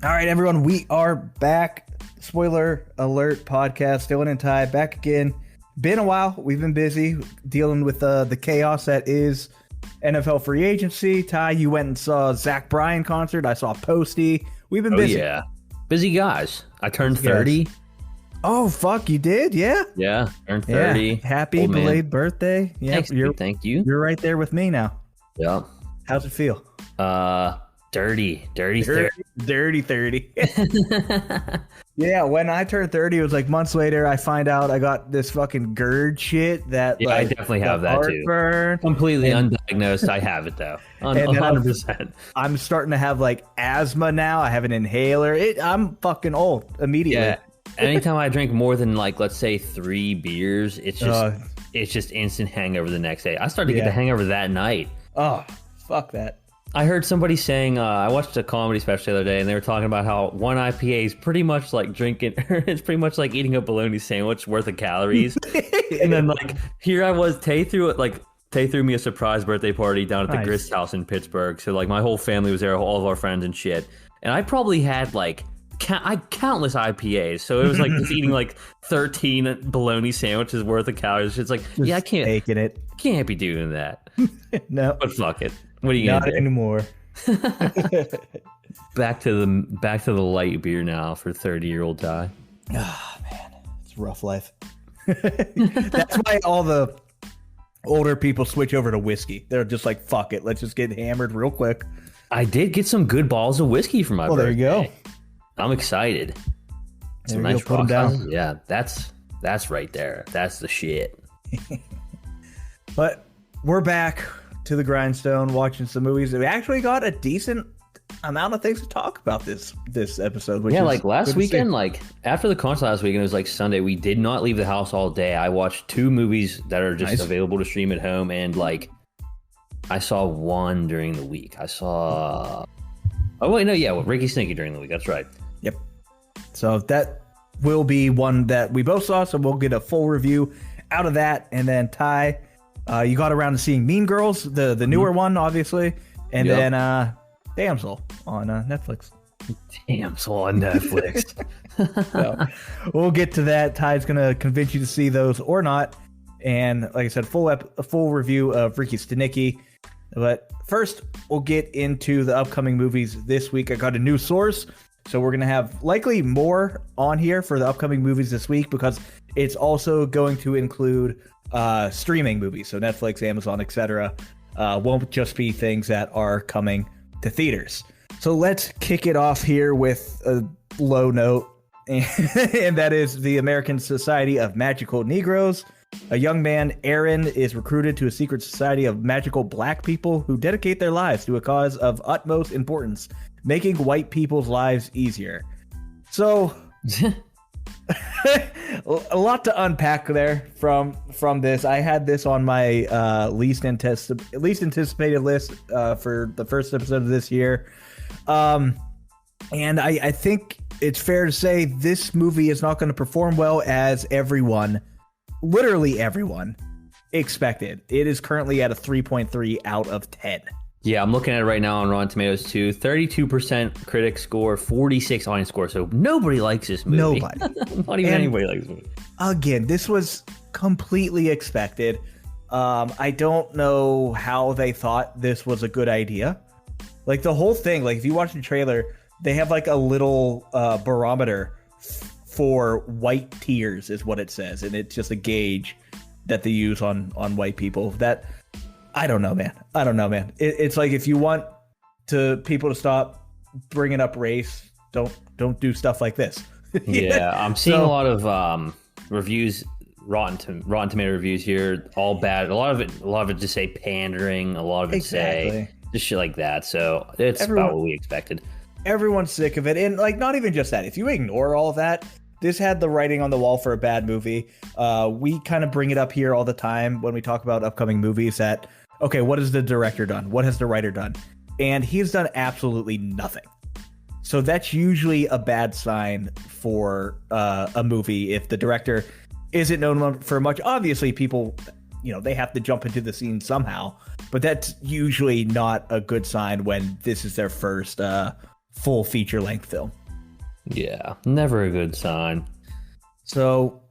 All right, everyone, we are back. Spoiler alert podcast, Dylan and Ty back again. Been a while. We've been busy dealing with the chaos that is NFL free agency. Ty, you went and saw Zach Bryan concert. I saw Posty. We've been busy. Yeah. Busy guys. I turned 30. Oh, fuck, you did? Yeah? Yeah, turned 30. Yeah. Happy belated birthday. Yeah, thanks, thank you. You're right there with me now. Yeah. How's it feel? Dirty 30. Dirty 30. Yeah, when I turned 30, it was like months later, I find out I got this fucking GERD shit that I definitely have that heartburn. Too. Completely undiagnosed. I have it though. 100%. I'm starting to have like asthma now. I have an inhaler. I'm fucking old immediately. Yeah. Anytime I drink more than like, let's say 3 beers, it's just instant hangover the next day. I started to get the hangover that night. Oh, fuck that. I heard somebody saying, I watched a comedy special the other day, and they were talking about how one IPA is pretty much like drinking, it's pretty much like eating a bologna sandwich worth of calories. And then like, here I was, Tay threw me a surprise birthday party down at the Grist house in Pittsburgh. So like my whole family was there, all of our friends and shit. And I probably had like countless IPAs. So it was like just eating like 13 bologna sandwiches worth of calories. It's like, just I can't be doing that. No. But fuck it. What are you gonna do? Not anymore. Back to the light beer now for 30-year-old Ty. Ah, man, it's a rough life. That's why all the older people switch over to whiskey. They're just like, fuck it, let's just get hammered real quick. I did get some good balls of whiskey for my birthday. There you go. I'm excited. Some nice put them down. Yeah, that's right there. That's the shit. But we're back to the grindstone, watching some movies. We actually got a decent amount of things to talk about this episode. Which like last weekend, like after the concert last weekend, it was like Sunday. We did not leave the house all day. I watched 2 movies that are just available to stream at home, and like I saw one during the week. I saw Ricky Sneaky during the week. That's right. Yep. So that will be one that we both saw. So we'll get a full review out of that, and then Ty. You got around to seeing Mean Girls, the newer one, obviously, and then Damsel on Netflix. Damsel on Netflix. So, we'll get to that. Ty's going to convince you to see those or not. And like I said, a full review of Ricky Stanicky. But first, we'll get into the upcoming movies this week. I got a new source. So we're going to have likely more on here for the upcoming movies this week because it's also going to include streaming movies. So Netflix, Amazon, etc. Won't just be things that are coming to theaters. So let's kick it off here with a low note. And that is the American Society of Magical Negroes. A young man, Aaron, is recruited to a secret society of magical black people who dedicate their lives to a cause of utmost importance, making white people's lives easier. So a lot to unpack there from this. I had this on my least anticipated list for the first episode of this year. And I think it's fair to say this movie is not going to perform well as literally everyone expected. It is currently at a 3.3 out of 10. Yeah, I'm looking at it right now on Rotten Tomatoes too. 32% critic score, 46 audience score. So nobody likes this movie. Nobody. Not even anybody likes this movie. Again, this was completely expected. I don't know how they thought this was a good idea. Like the whole thing, like if you watch the trailer, they have like a little barometer for white tears is what it says. And it's just a gauge that they use on white people. That I don't know, man. It's like if you want people to stop bringing up race, don't do stuff like this. Yeah, I'm seeing a lot of reviews, Rotten Tomato reviews here, all bad. A lot of it just say pandering. A lot of it say just shit like that. So it's about what we expected. Everyone's sick of it, and like not even just that. If you ignore all of that, this had the writing on the wall for a bad movie. We kind of bring it up here all the time when we talk about upcoming movies that, okay, what has the director done? What has the writer done? And he's done absolutely nothing. So that's usually a bad sign for a movie if the director isn't known for much. Obviously, people, they have to jump into the scene somehow. But that's usually not a good sign when this is their first full feature-length film. Yeah, never a good sign. So,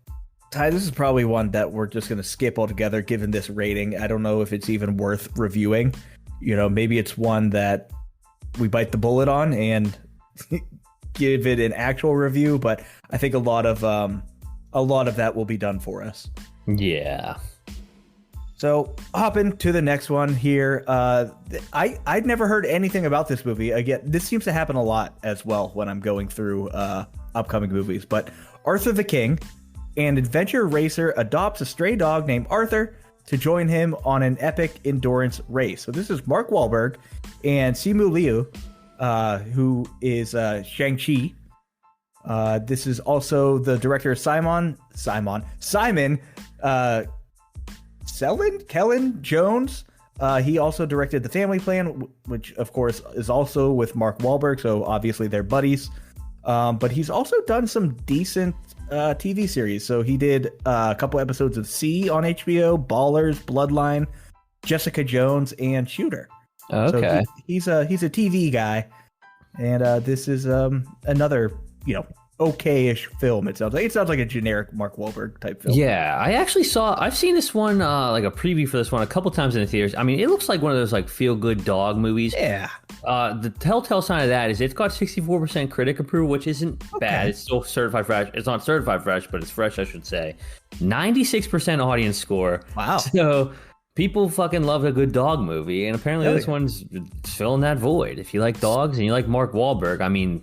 Ty, this is probably one that we're just going to skip altogether, given this rating. I don't know if it's even worth reviewing. Maybe it's one that we bite the bullet on and give it an actual review, but I think a lot of that will be done for us. Yeah. So hopping to the next one here. I'd never heard anything about this movie. Again, this seems to happen a lot as well when I'm going through upcoming movies. But Arthur the King, an adventure racer adopts a stray dog named Arthur to join him on an epic endurance race. So this is Mark Wahlberg and Simu Liu, who is Shang-Chi. This is also the director Simon Kellen Jones. He also directed The Family Plan, which of course is also with Mark Wahlberg, so obviously they're buddies. But he's also done some decent TV series. So he did a couple episodes of C on HBO, Ballers, Bloodline, Jessica Jones, and Shooter. Okay. So he's a TV guy, and this is another okay-ish film. It sounds like a generic Mark Wahlberg type film. Yeah, I've seen this one, like a preview for this one a couple times in the theaters. I mean, it looks like one of those like feel-good dog movies. Yeah. The telltale sign of that is it's got 64% critic approval, which isn't bad. It's still certified fresh. It's not certified fresh, but it's fresh, I should say. 96% audience score. Wow. So people fucking love a good dog movie, and apparently this one's filling that void. If you like dogs and you like Mark Wahlberg, I mean,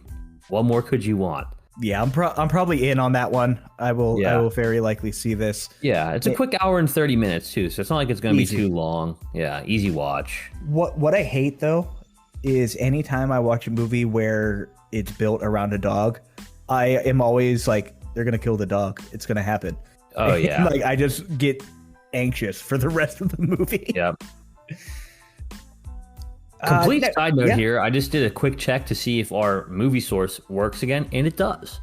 what more could you want? Yeah, I'm probably in on that one. I will very likely see this. Yeah, it's a quick hour and 30 minutes too, so it's not like it's going to be too long. Yeah, easy watch. What I hate though is anytime I watch a movie where it's built around a dog, I am always like, they're going to kill the dog. It's going to happen. Oh yeah. Like I just get anxious for the rest of the movie. Yep. Complete side note here. I just did a quick check to see if our movie source works again, and it does.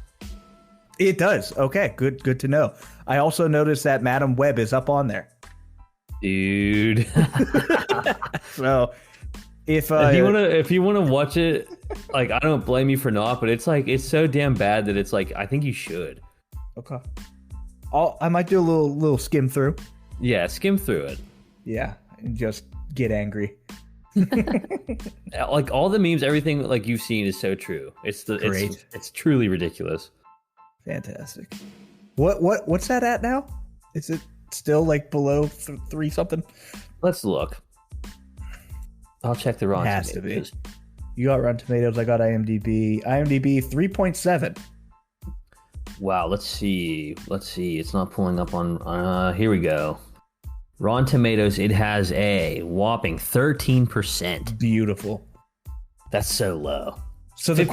It does. Okay, good to know. I also noticed that Madam Web is up on there. Dude. So if you wanna watch it, like, I don't blame you for not, but it's like, it's so damn bad that it's like, I think you should. Okay. I might do a little skim through. Yeah, skim through it. Yeah, and just get angry. Like all the memes, everything like you've seen is so true. It's truly ridiculous. Fantastic. What's that at now? Is it still like below 3 something? Let's look. I'll check the Rotten Tomatoes. Has to be. You got Rotten Tomatoes. I got IMDb. IMDb 3.7. Wow. Let's see. It's not pulling up on. Here we go. Rotten Tomatoes, it has a whopping 13%. Beautiful. That's so low. So the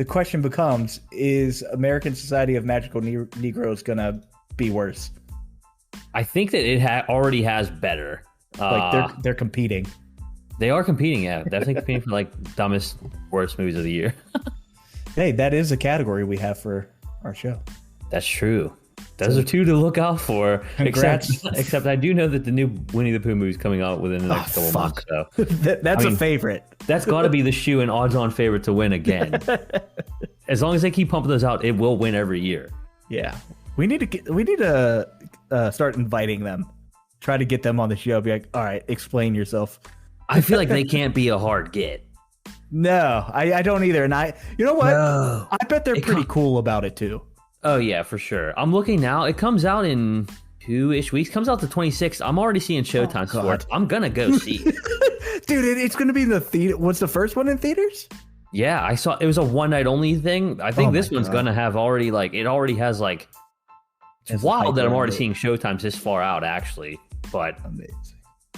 question becomes, is American Society of Magical Negroes gonna be worse? I think that it already has better. Like they're competing. They are competing, yeah. Definitely competing for like dumbest, worst movies of the year. Hey, that is a category we have for our show. That's true. Those are 2 to look out for. Except I do know that the new Winnie the Pooh movie is coming out within the next couple months. So that's a favorite. That's got to be the shoe and odds-on favorite to win again. As long as they keep pumping those out, it will win every year. Yeah, we need to start inviting them. Try to get them on the show. Be like, all right, explain yourself. I feel like they can't be a hard get. No, I don't either. And you know what? No. I bet they're pretty cool about it too. Oh, yeah, for sure. I'm looking now. It comes out in 2-ish weeks. Comes out the 26th. I'm already seeing showtimes for it. I'm going to go see it. Dude, it's going to be in the theater. Was the first one in theaters? Yeah, I saw it was a one-night only thing. I think this one's going to have already, like, it already has, like, it's wild that I'm already seeing showtimes this far out, actually. But, amazing.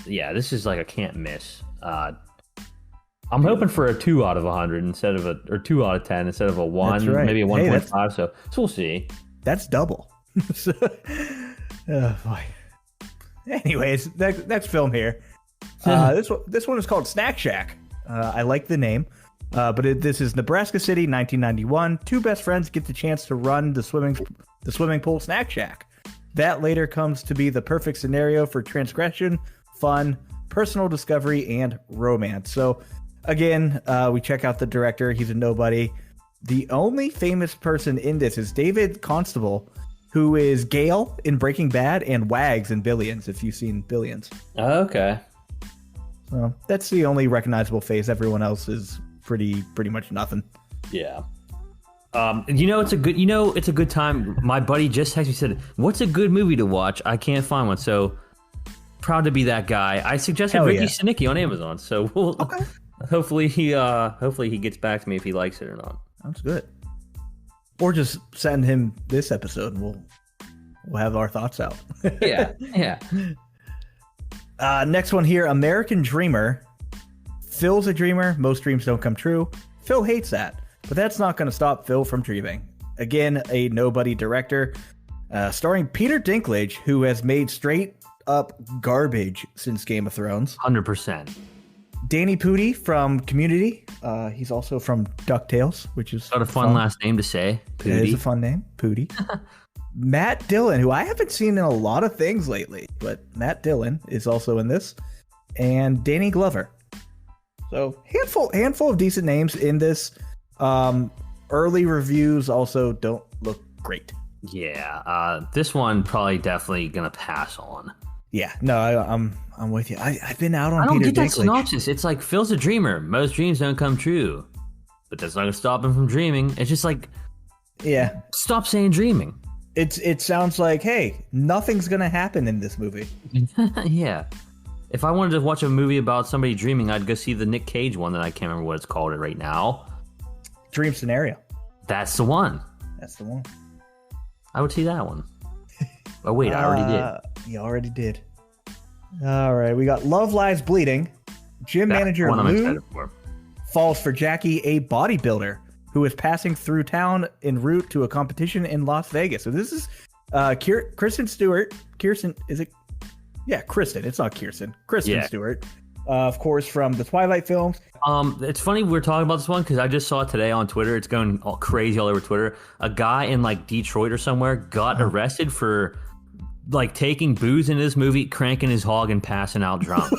Yeah, this is like a can't miss. I'm hoping for a 2 out of 100 or 2 out of 10 instead of a 1, maybe a 1.5. So we'll see. That's double. Oh boy. Anyways, next film here. This one is called Snack Shack. I like the name, but this is Nebraska City, 1991. 2 best friends get the chance to run the swimming pool Snack Shack. That later comes to be the perfect scenario for transgression, fun, personal discovery, and romance. So. again, we check out the director. He's a nobody. The only famous person in this is David Constable, who is Gale in Breaking Bad and Wags in Billions, if you've seen Billions. Oh, okay. So that's the only recognizable face. Everyone else is pretty much nothing. Yeah. It's a good time. My buddy just texted me, said, "What's a good movie to watch? I can't find one." So proud to be that guy. I suggested Ricky Stanicky on Amazon. So hopefully he gets back to me if he likes it or not. That's good. Or just send him this episode and we'll have our thoughts out. Yeah. Next one here, American Dreamer. Phil's a dreamer. Most dreams don't come true. Phil hates that, but that's not going to stop Phil from dreaming. Again, a nobody director, starring Peter Dinklage, who has made straight up garbage since Game of Thrones. 100%. Danny Pudi from Community. He's also from DuckTales, which is got a fun last name to say. Pudi. It is a fun name, Pudi. Matt Dillon, who I haven't seen in a lot of things lately, but Matt Dillon is also in this, and Danny Glover. So handful of decent names in this. Early reviews also don't look great. Yeah, this one probably definitely gonna pass on. Yeah, no, I'm with you. I've been out on Peter Dinklage. I don't get that synopsis. It's like Phil's a dreamer. Most dreams don't come true, but that's not gonna stop him from dreaming. It's just like, yeah, stop saying dreaming. It sounds like, hey, nothing's gonna happen in this movie. Yeah. If I wanted to watch a movie about somebody dreaming, I'd go see the Nick Cage one that I can't remember what it's called right now. Dream Scenario. That's the one. That's the one. I would see that one. Oh, wait, I already did. You already did. All right, we got Love Lies Bleeding. Gym manager Lou falls for Jackie, a bodybuilder who is passing through town en route to a competition in Las Vegas. So this is Kristen Stewart. Kirsten, is it? Yeah, Kristen. It's not Kirsten. Kristen Stewart. Of course, from the Twilight films. It's funny we're talking about this one because I just saw it today on Twitter. It's going all crazy all over Twitter. A guy in like Detroit or somewhere got arrested for like taking booze in this movie, cranking his hog, and passing out drunk.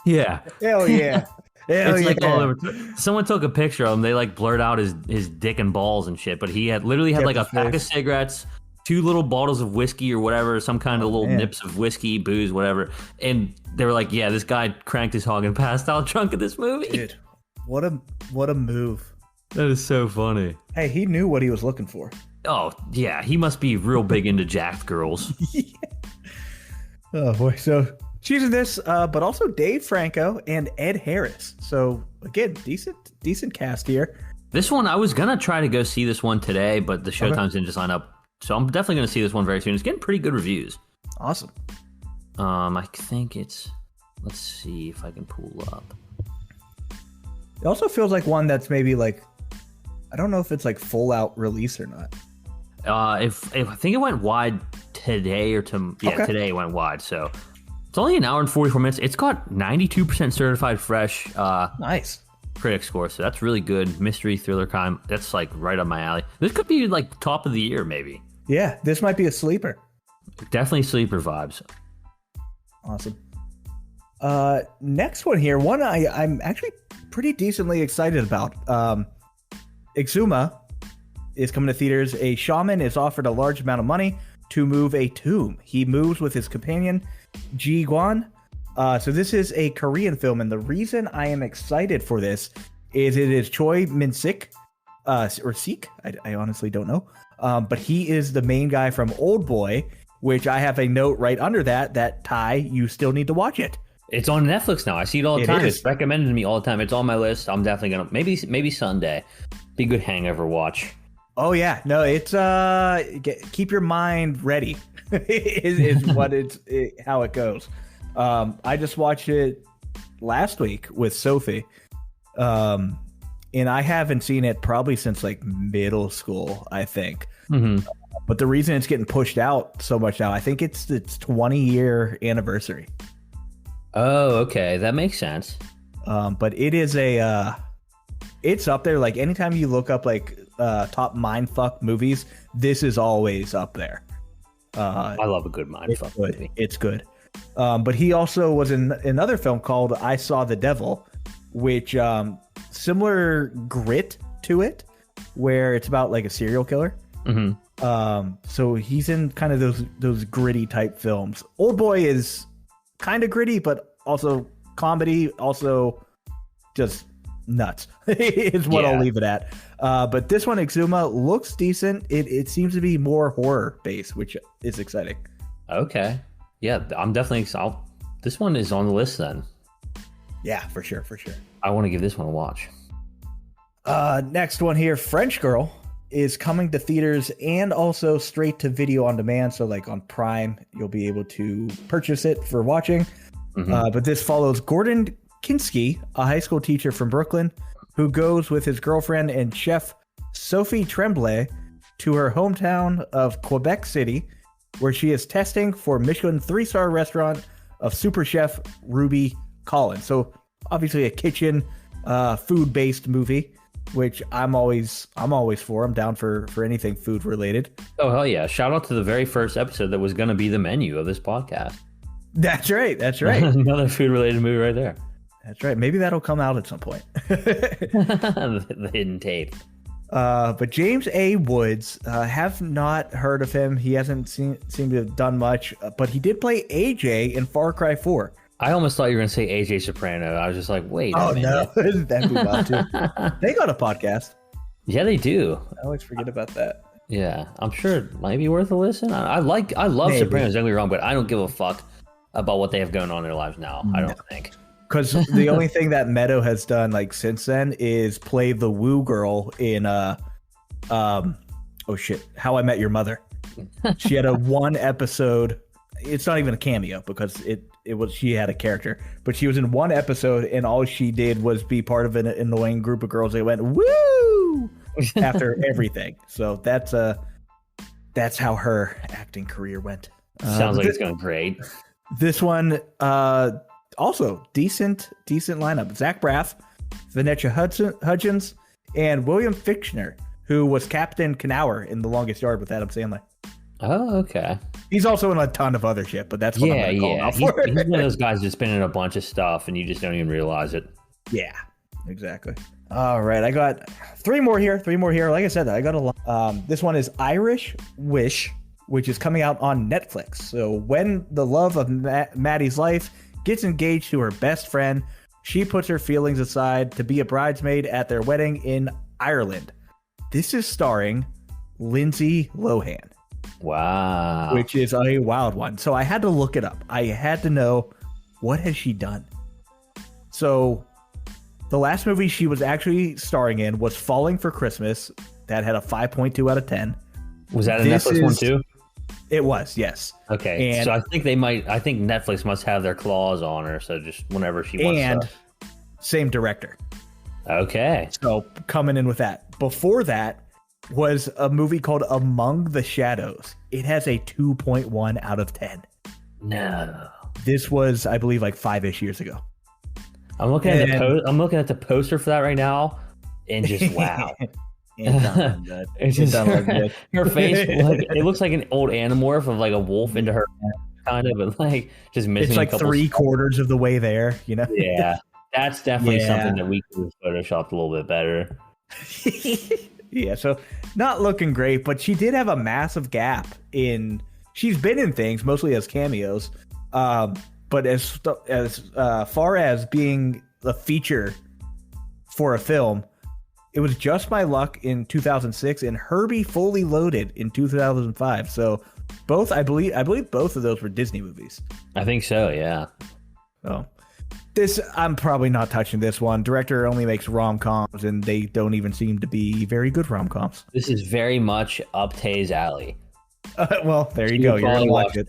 Yeah. Hell yeah. Hell it's yeah. like all over. Someone took a picture of him. They like blurred out his dick and balls and shit. But he had literally had like a pack of cigarettes, 2 little bottles of whiskey or whatever, some kind of little nips of whiskey, booze, whatever. And they were like, yeah, this guy cranked his hog and passed out drunk in this movie. Dude, what a move. That is so funny. Hey, he knew what he was looking for. Oh, yeah. He must be real big into jacked girls. Yeah. Oh, boy. So she's in this, but also Dave Franco and Ed Harris. So, again, decent cast here. This one, I was going to try to go see this one today, but the showtimes didn't just line up. So I'm definitely going to see this one very soon. It's getting pretty good reviews. Awesome. I think it's... Let's see if I can pull up. It also feels like one that's maybe like... I don't know if it's like full out release or not. If I think it went wide today or today it went wide. So it's only an hour and 44 minutes. It's got 92% certified fresh. Nice. Critic score, so that's really good. Mystery thriller crime. That's like right up my alley. This could be like top of the year, maybe. Yeah, this might be a sleeper. Definitely sleeper vibes. Awesome. Next one here, one I'm actually pretty decently excited about. Exuma is coming to theaters. A shaman is offered a large amount of money to move a tomb. He moves with his companion, Ji Guan. So this is a Korean film, and the reason I am excited for this is it is Choi Min-sik, or Sik, I honestly don't know. But he is the main guy from Old Boy, which I have a note right under that Ty, you still need to watch it. It's on Netflix now. I see it all the time. It's recommended to me all the time. It's on my list. I'm definitely gonna maybe Sunday. Be a good hangover watch. Oh yeah, no, it's keep your mind ready. is what how it goes. I just watched it last week with Sophie, and I haven't seen it probably since like middle school, I think. Mm-hmm. But the reason it's getting pushed out so much now, I think it's its 20-year anniversary. Oh, okay, that makes sense. But it is it's up there. Like anytime you look up like top mindfuck movies, this is always up there. I love a good mindfuck movie. It's good. But he also was in another film called I Saw the Devil, which similar grit to it, where it's about like a serial killer. So he's in kind of those gritty type films. Old Boy is kind of gritty, but also comedy, also just nuts is what I'll leave it at. But this one, Exuma, looks decent. It seems to be more horror based, which is exciting. Okay. Yeah, I'm definitely. This one is on the list then. Yeah, for sure. I want to give this one a watch. Next one here, French Girl, is coming to theaters and also straight to video on demand. So like on Prime, you'll be able to purchase it for watching. But this follows Gordon Kinski, a high school teacher from Brooklyn, who goes with his girlfriend and chef Sophie Tremblay to her hometown of Quebec City, where she is testing for Michelin 3-star restaurant of super chef Ruby Collins. So obviously a kitchen food-based movie, which I'm always for. I'm down for anything food related. Oh, hell yeah. Shout out to the very first episode that was going to be the menu of this podcast. That's right. Another food related movie right there. That's right. Maybe that'll come out at some point. The hidden tape. But James A. Woods, have not heard of him. He hasn't seemed to have done much, but he did play AJ in Far Cry 4. I almost thought you were going to say AJ Soprano. I was just like, wait a minute. Oh, no. That'd be wild, too. They got a podcast. Yeah, they do. I always forget about that. Yeah, I'm sure it might be worth a listen. I love Maybe. Sopranos, don't get me wrong, but I don't give a fuck about what they have going on in their lives now. I don't think. Because the only thing that Meadow has done like since then is play the woo girl in How I Met Your Mother. She had a one episode. It's not even a cameo because she had a character, but she was in one episode and all she did was be part of an annoying group of girls that went woo after everything. So that's how her acting career went. Sounds like it's going great. This one, also decent lineup. Zach Braff, Vanessa Hudgens, and William Fichtner, who was Captain Knauer in The Longest Yard with Adam Sandler. Oh, okay. He's also in a ton of other shit, but that's what I'm going to call him out for. He's one of those guys that's been in a bunch of stuff, and you just don't even realize it. Yeah, exactly. All right, I got three more here. Like I said, I got a lot. This one is Irish Wish, which is coming out on Netflix. So when the love of Maddie's life gets engaged to her best friend, she puts her feelings aside to be a bridesmaid at their wedding in Ireland. This is starring Lindsay Lohan. Wow. Which is a wild one. So I had to look it up. I had to know, what has she done? So the last movie she was actually starring in was Falling for Christmas. That had a 5.2 out of 10. Was that a Netflix one too? It was, yes. Okay, and so I think Netflix must have their claws on her, so just whenever she wants and stuff. Same director. Okay. So coming in with that. Before that was a movie called Among the Shadows. It has a 2.1 out of 10. No. This was, I believe, like 5-ish years ago. I'm looking at the poster for that right now, and just wow. It's just her face. It looks like an old Animorph of like a wolf into her kind of, but like just missing. It's like 3/4 of the way there, you know. Yeah, that's definitely something that we could have photoshopped a little bit better. Yeah, so not looking great, but she did have a massive gap in. She's been in things mostly as cameos, but as far as being a feature for a film. It was Just My Luck in 2006 and Herbie Fully Loaded in 2005. So both, I believe both of those were Disney movies. I think so, yeah. So this, I'm probably not touching this one. Director only makes rom-coms and they don't even seem to be very good rom-coms. This is very much up Tay's alley. Well, there you go. You're going to watch it.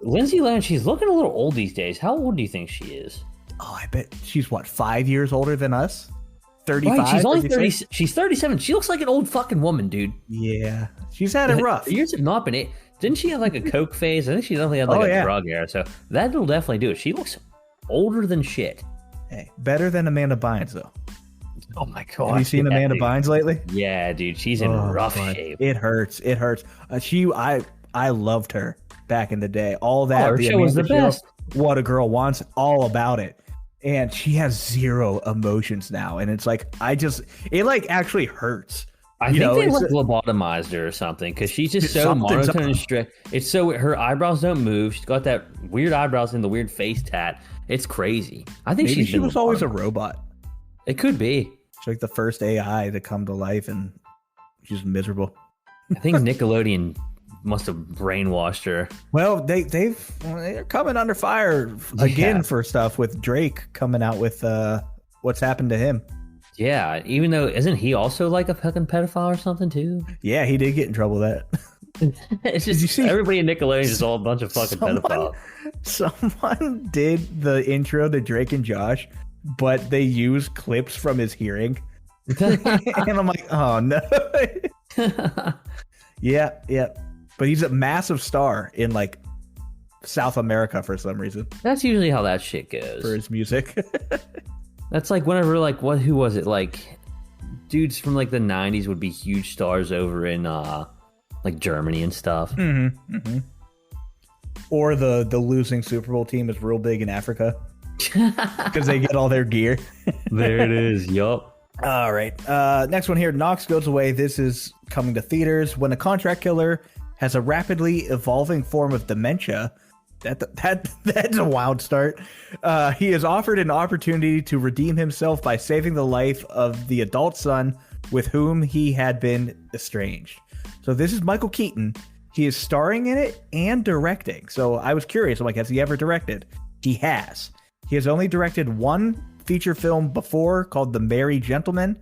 Lindsay Lohan, she's looking a little old these days. How old do you think she is? Oh, I bet she's 5 years older than us? 35? Right, she's only 30. She's 37. She looks like an old fucking woman, dude. Yeah, she's had it rough. Years have not been it. Didn't she have like a coke phase? I think she definitely had a drug era. So that'll definitely do it. She looks older than shit. Hey, better than Amanda Bynes though. Oh my god! Have you seen Amanda Bynes lately? Yeah, dude, she's in rough shape. It hurts. I loved her back in the day. All that. Her show was the best. What a Girl Wants. All about it. and she has zero emotions now, and it's like it like actually hurts. I think they like lobotomized her or something because she's just so monotone and strict. It's so her eyebrows don't move. She's got that weird eyebrows and the weird face tat. It's crazy. I think maybe she was always a robot. It could be. She's like the first AI to come to life, and she's miserable. I think Nickelodeon must have brainwashed her. Well, they're coming under fire again for stuff with Drake coming out with what's happened to him. Yeah, even though isn't he also like a fucking pedophile or something too? Yeah, he did get in trouble with that. It's just you see, everybody in Nickelodeon is all a bunch of fucking pedophiles. Someone did the intro to Drake and Josh, but they used clips from his hearing. And I'm like, oh no. Yeah. But he's a massive star in like South America for some reason. That's usually how that shit goes. For his music. That's like whenever like who was it? Like dudes from like the 90s would be huge stars over in like Germany and stuff. Mm-hmm. Mm-hmm. Or the losing Super Bowl team is real big in Africa because they get all their gear. There it is. Yup. All right. Next one here. Knox Goes Away. This is coming to theaters. When a contract killer has a rapidly evolving form of dementia, that's a wild start. He is offered an opportunity to redeem himself by saving the life of the adult son with whom he had been estranged. So this is Michael Keaton. He is starring in it and directing. So I was curious. I'm like, has he ever directed? He has. He has only directed one feature film before called The Merry Gentleman.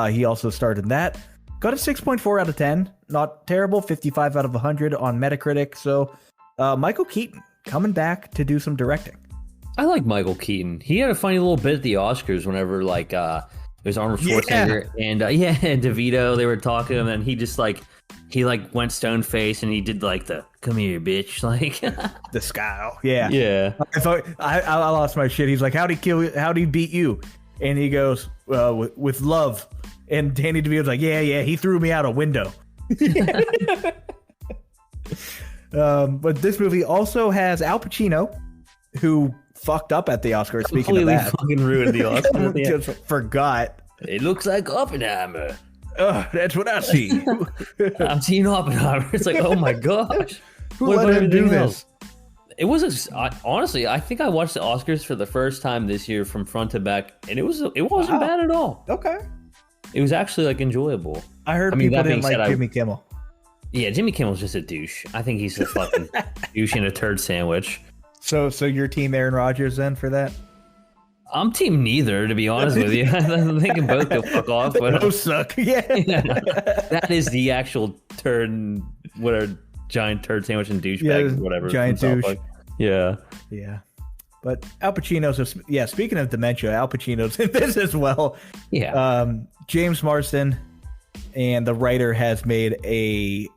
He also starred in that. Got a 6.4 out of 10. Not terrible. 55 out of 100 on Metacritic. So Michael Keaton coming back to do some directing. I like Michael Keaton. He had a funny little bit at the Oscars whenever like it was Arnold Schwarzenegger and DeVito. They were talking and then he just like went stone face and he did like the come here bitch like the scowl. Yeah. I thought I lost my shit. He's like, how'd he beat you? And he goes with love. And Danny DeVito's like, yeah, he threw me out a window. But this movie also has Al Pacino, who fucked up at the Oscars. Speaking of that, fucking ruined the Oscars. Just forgot. It looks like Oppenheimer. That's what I see. I'm seeing Oppenheimer. It's like, oh my gosh, who let him do this? It was honestly, I think I watched the Oscars for the first time this year from front to back, and it wasn't bad at all. Okay, it was actually like enjoyable. I heard people didn't like Jimmy Kimmel. Yeah, Jimmy Kimmel's just a douche. I think he's a fucking douche in a turd sandwich. So you're team Aaron Rodgers then for that? I'm team neither, to be honest with you. They can both go fuck off. But both suck. Yeah. That is the actual turd, whatever, giant turd sandwich and douchebag, whatever. Giant douche. Like. Yeah. But Al Pacino's, speaking of dementia, Al Pacino's in this as well. Yeah. James Marsden and the writer has made a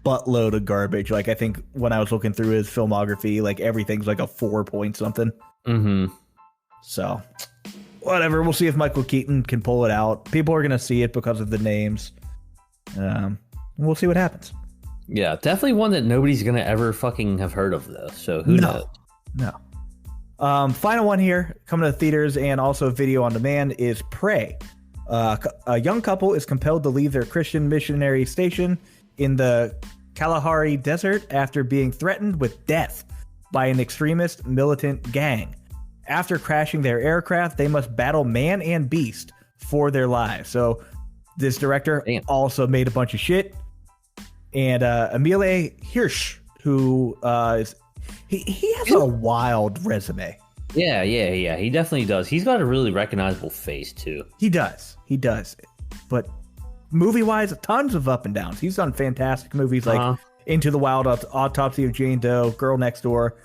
buttload of garbage. Like, I think when I was looking through his filmography, like everything's like a 4 point something. Mm-hmm. So, whatever. We'll see if Michael Keaton can pull it out. People are going to see it because of the names. We'll see what happens. Yeah, definitely one that nobody's going to ever fucking have heard of, though. So, who knows? No. Final one here, coming to the theaters and also video on demand, is Prey. A young couple is compelled to leave their Christian missionary station in the Kalahari Desert after being threatened with death by an extremist militant gang. After crashing their aircraft, they must battle man and beast for their lives. So this director also made a bunch of shit. And Emile Hirsch, who he has a wild resume. Yeah. He definitely does. He's got a really recognizable face, too. He does. But movie-wise, tons of up and downs. He's done fantastic movies like Into the Wild, Autopsy of Jane Doe, Girl Next Door.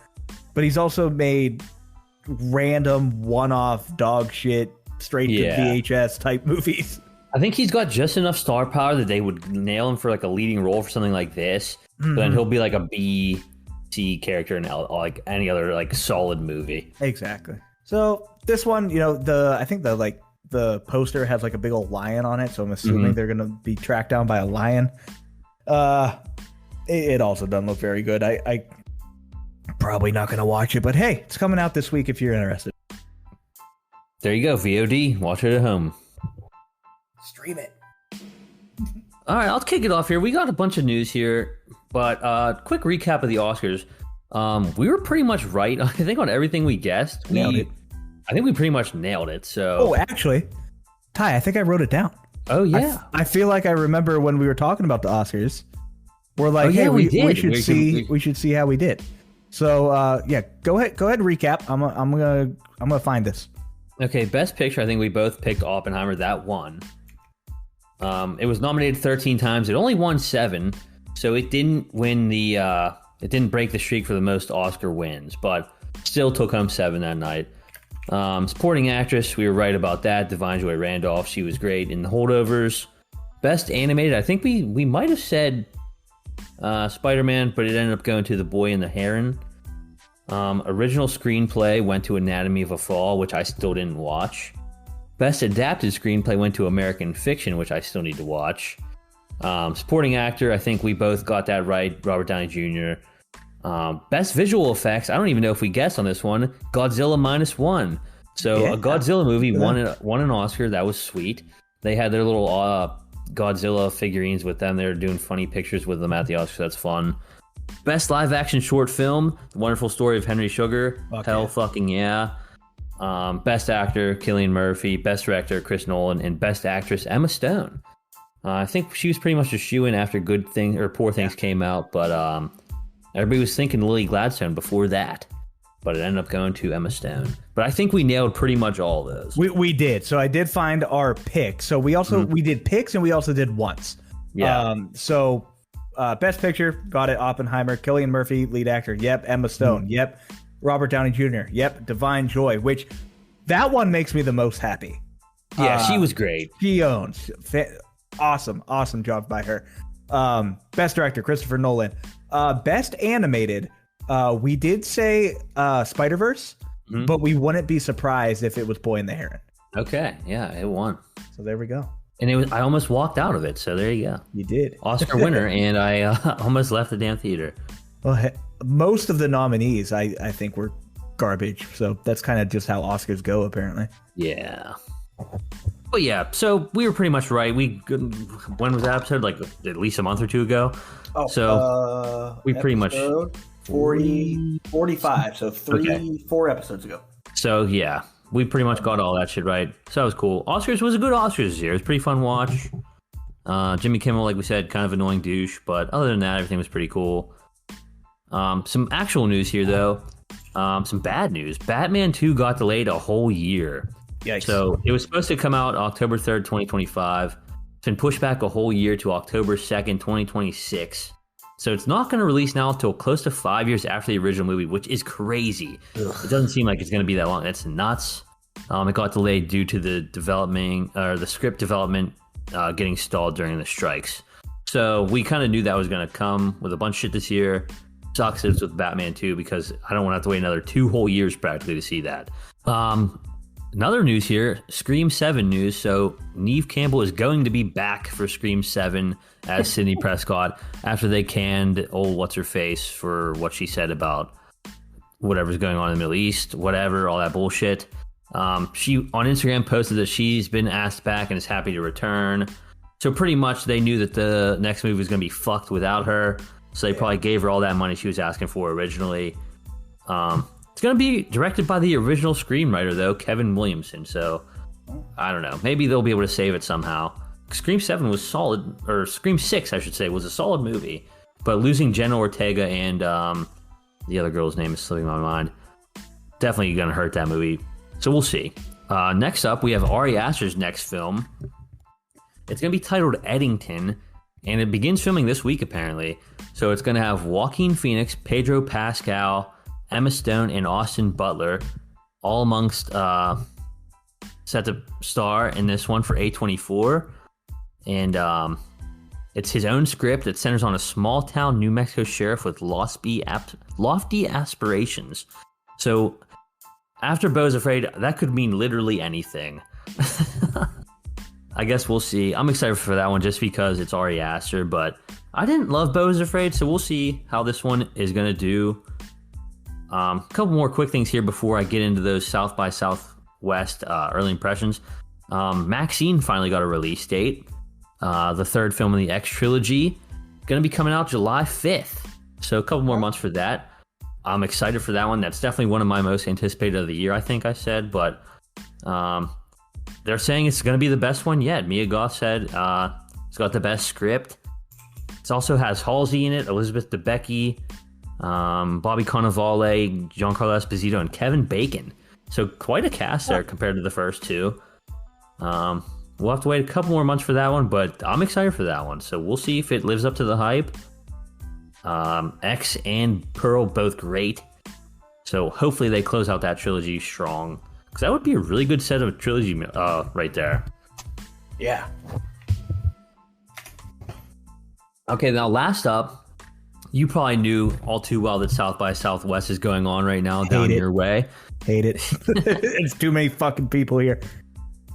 But he's also made random one-off dog shit, straight to VHS type movies. I think he's got just enough star power that they would nail him for like a leading role for something like this. Mm-hmm. But then he'll be like a B, C character in like any other like solid movie. Exactly. So this one, I think the poster has like a big old lion on it, so I'm assuming they're gonna be tracked down by a lion. It also doesn't look very good. I probably not gonna watch it, but hey, it's coming out this week if you're interested. There you go, VOD. Watch it at home. Stream it. All right, I'll kick it off here. We got a bunch of news here, but quick recap of the Oscars. We were pretty much right, I think, on everything we guessed. Nailed it. I think we pretty much nailed it. So. Oh, actually, Ty, I think I wrote it down. Oh yeah. I feel like I remember when we were talking about the Oscars. We're like, hey, we should see how we did. So yeah, go ahead and recap. I'm gonna find this. Okay, Best Picture. I think we both picked Oppenheimer. That won. It was nominated 13 times. It only won 7, so it didn't win the. It didn't break the streak for the most Oscar wins, but still took home 7 that night. Supporting actress, we were right about that. Divine Joy Randolph, she was great in The Holdovers. Best animated, I think we might have said Spider-Man, but it ended up going to The Boy and the Heron. Original screenplay went to Anatomy of a Fall, which I still didn't watch. Best adapted screenplay went to American Fiction, which I still need to watch. Supporting actor, I think we both got that right. Robert Downey Jr. Best visual effects, I don't even know if we guessed on this one. Godzilla -1. So yeah, a Godzilla movie won an Oscar. That was sweet. They had their little Godzilla figurines with them. They were doing funny pictures with them at the Oscars. That's fun. Best live action short film, The Wonderful Story of Henry Sugar. Okay. Hell fucking yeah. Best actor, Cillian Murphy. Best director, Chris Nolan. And best actress, Emma Stone. I think she was pretty much a shoo-in after Poor Things came out, but everybody was thinking Lily Gladstone before that, but it ended up going to Emma Stone. But I think we nailed pretty much all of those. We did. So I did find our picks. So we also we did picks and we also did once. Yeah. So Best Picture, got it. Oppenheimer. Cillian Murphy, lead actor. Yep. Emma Stone. Yep. Robert Downey Jr. Yep. Divine Joy, which that one makes me the most happy. Yeah, she was great. She owns. Awesome job by her. Best director, Christopher Nolan. Best animated, we did say Spider-Verse, but we wouldn't be surprised if it was Boy and the Heron. Okay, yeah, it won. So there we go. And I almost walked out of it, so there you go. You did. Oscar winner, and I almost left the damn theater. Well, most of the nominees, I think, were garbage, so that's kind of just how Oscars go, apparently. Yeah. But yeah, so we were pretty much right. When was that episode? Like at least a month or two ago. Oh, so we pretty much 45. So 4 episodes ago. So yeah, we pretty much got all that shit right. So that was cool. Oscars was a good Oscars this year. It was a pretty fun watch. Jimmy Kimmel, like we said, kind of annoying douche, but other than that, everything was pretty cool. Some actual news here though. Some bad news. Batman 2 got delayed a whole year. Yikes. So it was supposed to come out October 3rd, 2025. It's been pushed back a whole year to October 2nd, 2026. So it's not going to release now until close to 5 years after the original movie, which is crazy. Ugh. It doesn't seem like it's going to be that long. That's nuts. It got delayed due to the script development getting stalled during the strikes. So we kind of knew that was going to come with a bunch of shit this year. Sucks it's with Batman 2 because I don't want to have to wait another 2 whole years practically to see that. Another news here, Scream 7 news. So Neve Campbell is going to be back for Scream 7 as Sidney Prescott after they canned old what's-her-face for what she said about whatever's going on in the Middle East, whatever, all that bullshit. She on Instagram posted that she's been asked back and is happy to return. So pretty much they knew that the next movie was going to be fucked without her. So they probably gave her all that money she was asking for originally. It's going to be directed by the original screenwriter, though, Kevin Williamson. So, I don't know. Maybe they'll be able to save it somehow. Scream 7 was solid, or Scream 6, I should say, was a solid movie. But losing Jenna Ortega and the other girl's name is slipping my mind, definitely going to hurt that movie. So, we'll see. Next up, we have Ari Aster's next film. It's going to be titled Eddington, and it begins filming this week, apparently. So, it's going to have Joaquin Phoenix, Pedro Pascal, Emma Stone, and Austin Butler, all amongst set to star in this one for A24. And it's his own script that centers on a small-town New Mexico sheriff with lofty aspirations. So after Beau's Afraid, that could mean literally anything. I guess we'll see. I'm excited for that one just because it's Ari Aster, but I didn't love Beau's Afraid, so we'll see how this one is going to do. A couple more quick things here before I get into those South by Southwest Southwest early impressions. Maxine finally got a release date. The third film in the X trilogy, going to be coming out July 5th. So a couple more months for that. I'm excited for that one. That's definitely one of my most anticipated of the year, I think I said. But they're saying it's going to be the best one yet. Mia Goth said it's got the best script. It also has Halsey in it, Elizabeth Debicki, Bobby Cannavale, Giancarlo Esposito, and Kevin Bacon. So quite a cast there compared to the first two. We'll have to wait a couple more months for that one, but I'm excited for that one. So we'll see if it lives up to the hype. X and Pearl, both great. So hopefully they close out that trilogy strong. Because that would be a really good set of trilogy right there. Yeah. Okay, now last up, you probably knew all too well that South by Southwest is going on right now down your way. Hate it. It's too many fucking people here.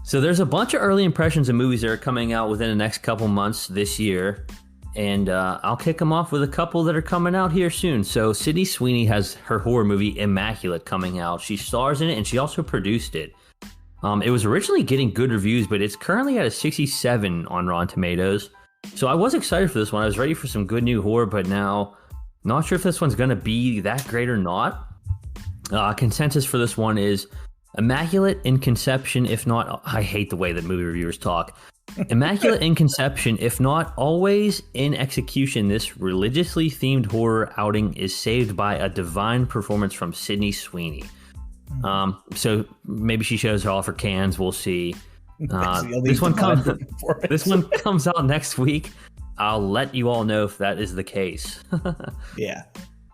So there's a bunch of early impressions of movies that are coming out within the next couple months this year. And I'll kick them off with a couple that are coming out here soon. So Sydney Sweeney has her horror movie Immaculate coming out. She stars in it and she also produced it. It was originally getting good reviews, but it's currently at a 67 on Rotten Tomatoes. So I was excited for this one. I was ready for some good new horror, but now not sure if this one's going to be that great or not. Consensus for this one is immaculate in conception, if not... I hate the way that movie reviewers talk. Immaculate in conception, if not always in execution, this religiously themed horror outing is saved by a divine performance from Sydney Sweeney. So maybe she shows off her cans. We'll see. This one comes out next week. I'll let you all know if that is the case. Yeah,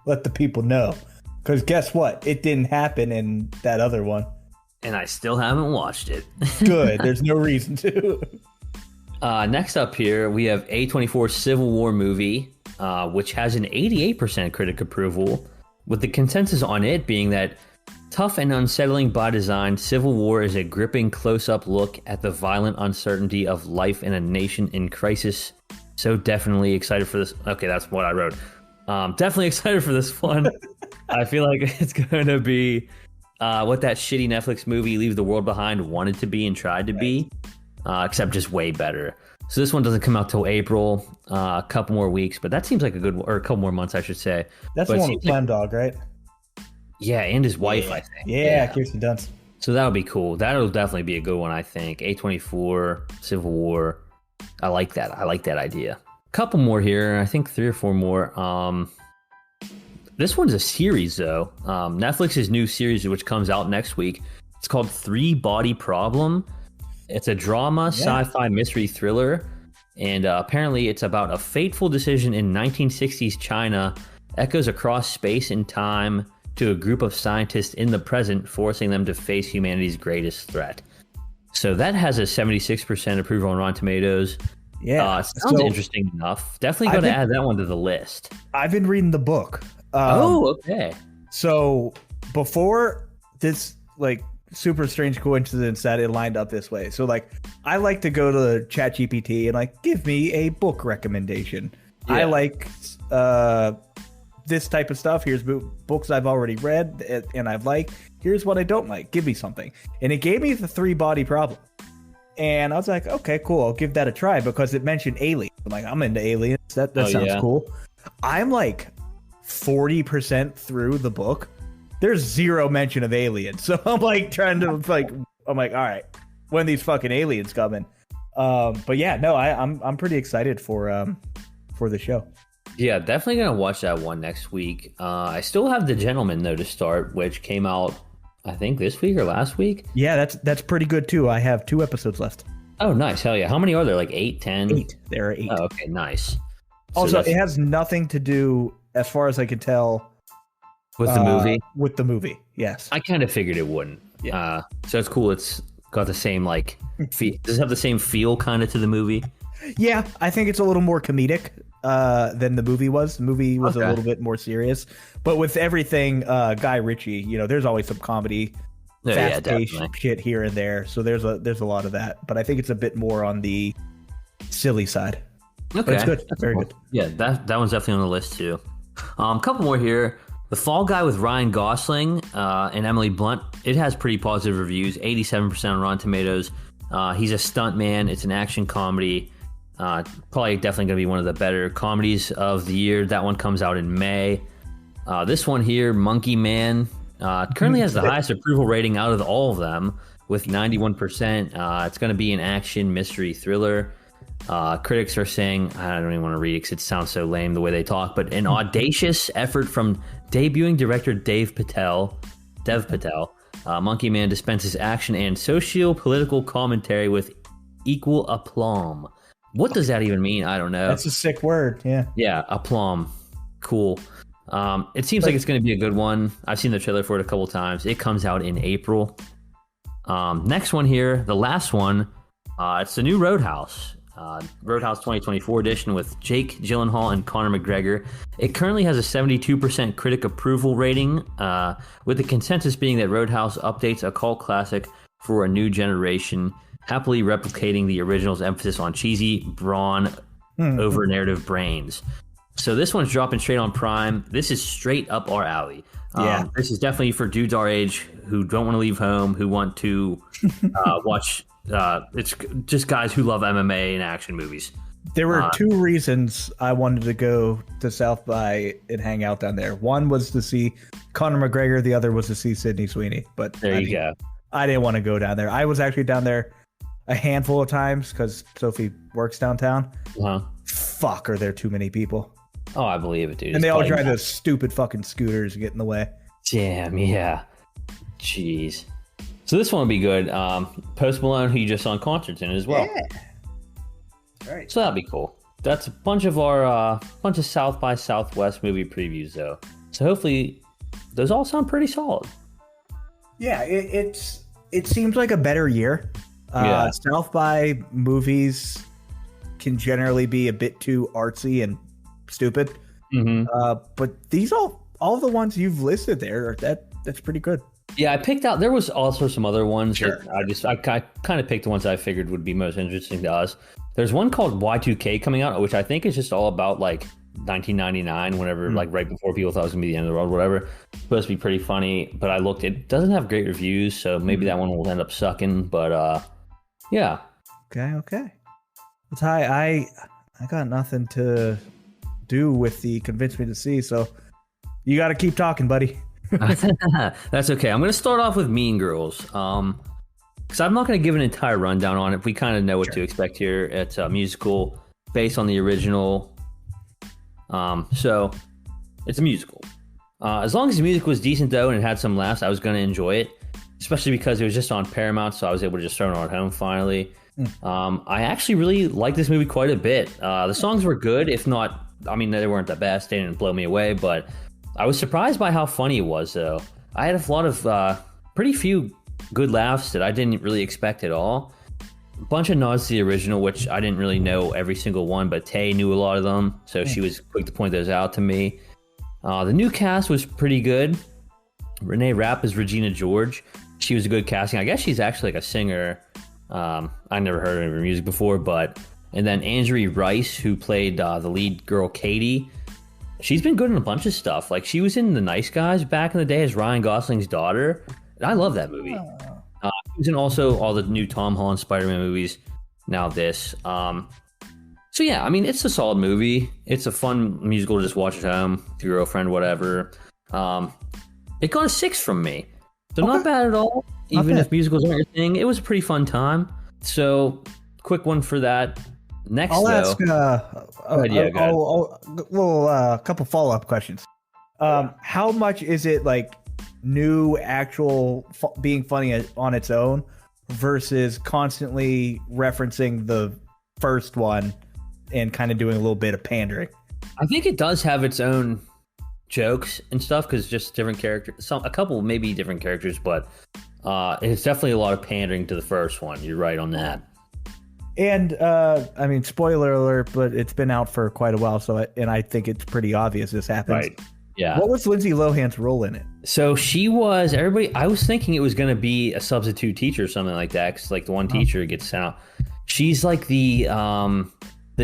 let the people know. Because guess what? It didn't happen in that other one. And I still haven't watched it. Good. There's no reason to. Next up here, we have A24's Civil War movie, which has an 88% critic approval, with the consensus on it being that tough and unsettling by design, Civil War is a gripping close-up look at the violent uncertainty of life in a nation in crisis. So definitely excited for this. Okay, that's what I wrote. Definitely excited for this one. I feel like it's going to be what that shitty Netflix movie Leave the World Behind wanted to be and tried to be, except just way better. So this one doesn't come out till April, a couple more weeks, but that seems like a good, or a couple more months, I should say. That's the one with Clem Dog, right? Yeah, and his wife, I think. Yeah, Kirsten Dunst. So that would be cool. That'll definitely be a good one, I think. A24, Civil War. I like that. I like that idea. Couple more here. I think 3 or 4 more. This one's a series, though. Netflix's new series, which comes out next week. It's called 3 Body Problem. It's a drama, sci-fi mystery thriller. And apparently it's about a fateful decision in 1960s China echoes across space and time to a group of scientists in the present, forcing them to face humanity's greatest threat. So that has a 76% approval on Rotten Tomatoes. Yeah. Sounds interesting enough. Definitely going to add that one to the list. I've been reading the book. Okay. So before this, like, super strange coincidence that it lined up this way. So, like, I like to go to ChatGPT and, like, give me a book recommendation. Yeah. I like this type of stuff. Here's books I've already read and I've liked. Here's what I don't like. Give me something. And it gave me the 3 Body Problem. And I was like, okay, cool. I'll give that a try because it mentioned aliens. I'm like, I'm into aliens. That sounds cool. I'm like 40% through the book. There's 0 mention of aliens. So I'm like trying to I'm like, all right, when are these fucking aliens coming? But yeah, no, I'm pretty excited for the show. Yeah, definitely gonna watch that one next week. I still have The Gentleman though to start, which came out I think this week or last week. Yeah, that's pretty good too. I have 2 episodes left. Oh, nice. Hell yeah. How many are there? Like 8, 10? 8. There are 8. Oh, okay, nice. Also, it has nothing to do, as far as I can tell, with the movie. With the movie, yes. I kind of figured it wouldn't. Yeah. So it's cool. It's got the same like. Does it have the same feel kind of to the movie? Yeah, I think it's a little more comedic than the movie was. The movie was a little bit more serious, but with everything Guy Ritchie, you know, there's always some comedy, fast-paced shit here and there. So there's a lot of that, but I think it's a bit more on the silly side. Okay, but it's good. That's very good. Yeah, that one's definitely on the list too. A couple more here. The Fall Guy with Ryan Gosling and Emily Blunt, it has pretty positive reviews, 87% on Rotten Tomatoes. He's a stunt man. It's an action comedy. Probably definitely going to be one of the better comedies of the year. That one comes out in May. This one here, Monkey Man, currently has the highest approval rating out of all of them with 91%. It's going to be an action mystery thriller. Critics are saying, I don't even want to read it because it sounds so lame the way they talk, but an audacious effort from debuting director Dev Patel. Monkey Man dispenses action and socio-political commentary with equal aplomb. What does that even mean? I don't know. That's a sick word. Yeah. Yeah, aplomb. Cool. It seems like it's going to be a good one. I've seen the trailer for it a couple times. It comes out in April. Next one here, the last one, it's the new Roadhouse. Roadhouse 2024 edition with Jake Gyllenhaal and Conor McGregor. It currently has a 72% critic approval rating, with the consensus being that Roadhouse updates a cult classic for a new generation, happily replicating the original's emphasis on cheesy brawn over narrative brains. So this one's dropping straight on Prime. This is straight up our alley. This is definitely for dudes our age who don't want to leave home, who want to watch. It's just guys who love MMA and action movies. There were two reasons I wanted to go to South by and hang out down there. One was to see Conor McGregor. The other was to see Sydney Sweeney. But there you go. I didn't want to go down there. I was actually down there a handful of times because Sophie works downtown. Fuck, are there too many people? Oh, I believe it, dude. And they all drive those stupid fucking scooters and get in the way. Damn, yeah. Jeez. So this one will be good. Post Malone, who you just saw in concerts in as well. Yeah. All right. So that'll be cool. That's a bunch of our South by Southwest movie previews, though. So hopefully those all sound pretty solid. Yeah, it seems like a better year. South by movies can generally be a bit too artsy and stupid. But these all the ones you've listed there, that's pretty good. Yeah, I picked out. There was also some other ones. Sure. I kind of picked the ones I figured would be most interesting to us. There's one called Y2K coming out, which I think is just all about like 1999, whenever like right before people thought it was gonna be the end of the world, whatever. It's supposed to be pretty funny, but I looked. It doesn't have great reviews, so maybe that one will end up sucking. But yeah. Okay. But I got nothing to do with the convince me to see, so you got to keep talking, buddy. That's okay. I'm going to start off with Mean Girls, because I'm not going to give an entire rundown on it. We kind of know what to expect here. It's a musical based on the original, so it's a musical. As long as the music was decent, though, and it had some laughs, I was going to enjoy it, especially because it was just on Paramount, so I was able to just throw it on at home finally. I actually really liked this movie quite a bit. The songs were good, if not, I mean, they weren't the best. They didn't blow me away, but I was surprised by how funny it was, though. I had a lot of pretty few good laughs that I didn't really expect at all. A bunch of nods to the original, which I didn't really know every single one, but Tay knew a lot of them, so she was quick to point those out to me. The new cast was pretty good. Renee Rapp is Regina George. She was a good casting. I guess she's actually like a singer. I never heard of her music before, but... And then Andrea Rice, who played the lead girl, Katie. She's been good in a bunch of stuff. Like, she was in The Nice Guys back in the day as Ryan Gosling's daughter. And I love that movie. She was in also all the new Tom Holland Spider-Man movies. Now this. So, yeah, I mean, it's a solid movie. It's a fun musical to just watch at home with your girlfriend, whatever. It got a 6 from me. So not bad at all. Even if musicals aren't your thing. It was a pretty fun time. So, quick one for that. Next, I'll though, ask a couple follow-up questions. How much is it like new actual being funny on its own versus constantly referencing the first one and kind of doing a little bit of pandering? I think it does have its own jokes and stuff because just different characters, a couple maybe different characters, but it's definitely a lot of pandering to the first one. You're right on that. And I mean, spoiler alert, but it's been out for quite a while, so I think it's pretty obvious this happens. Right. Yeah. What was Lindsay Lohan's role in it? So she was I was thinking it was going to be a substitute teacher or something like that, because like the one teacher gets sent out. She's like the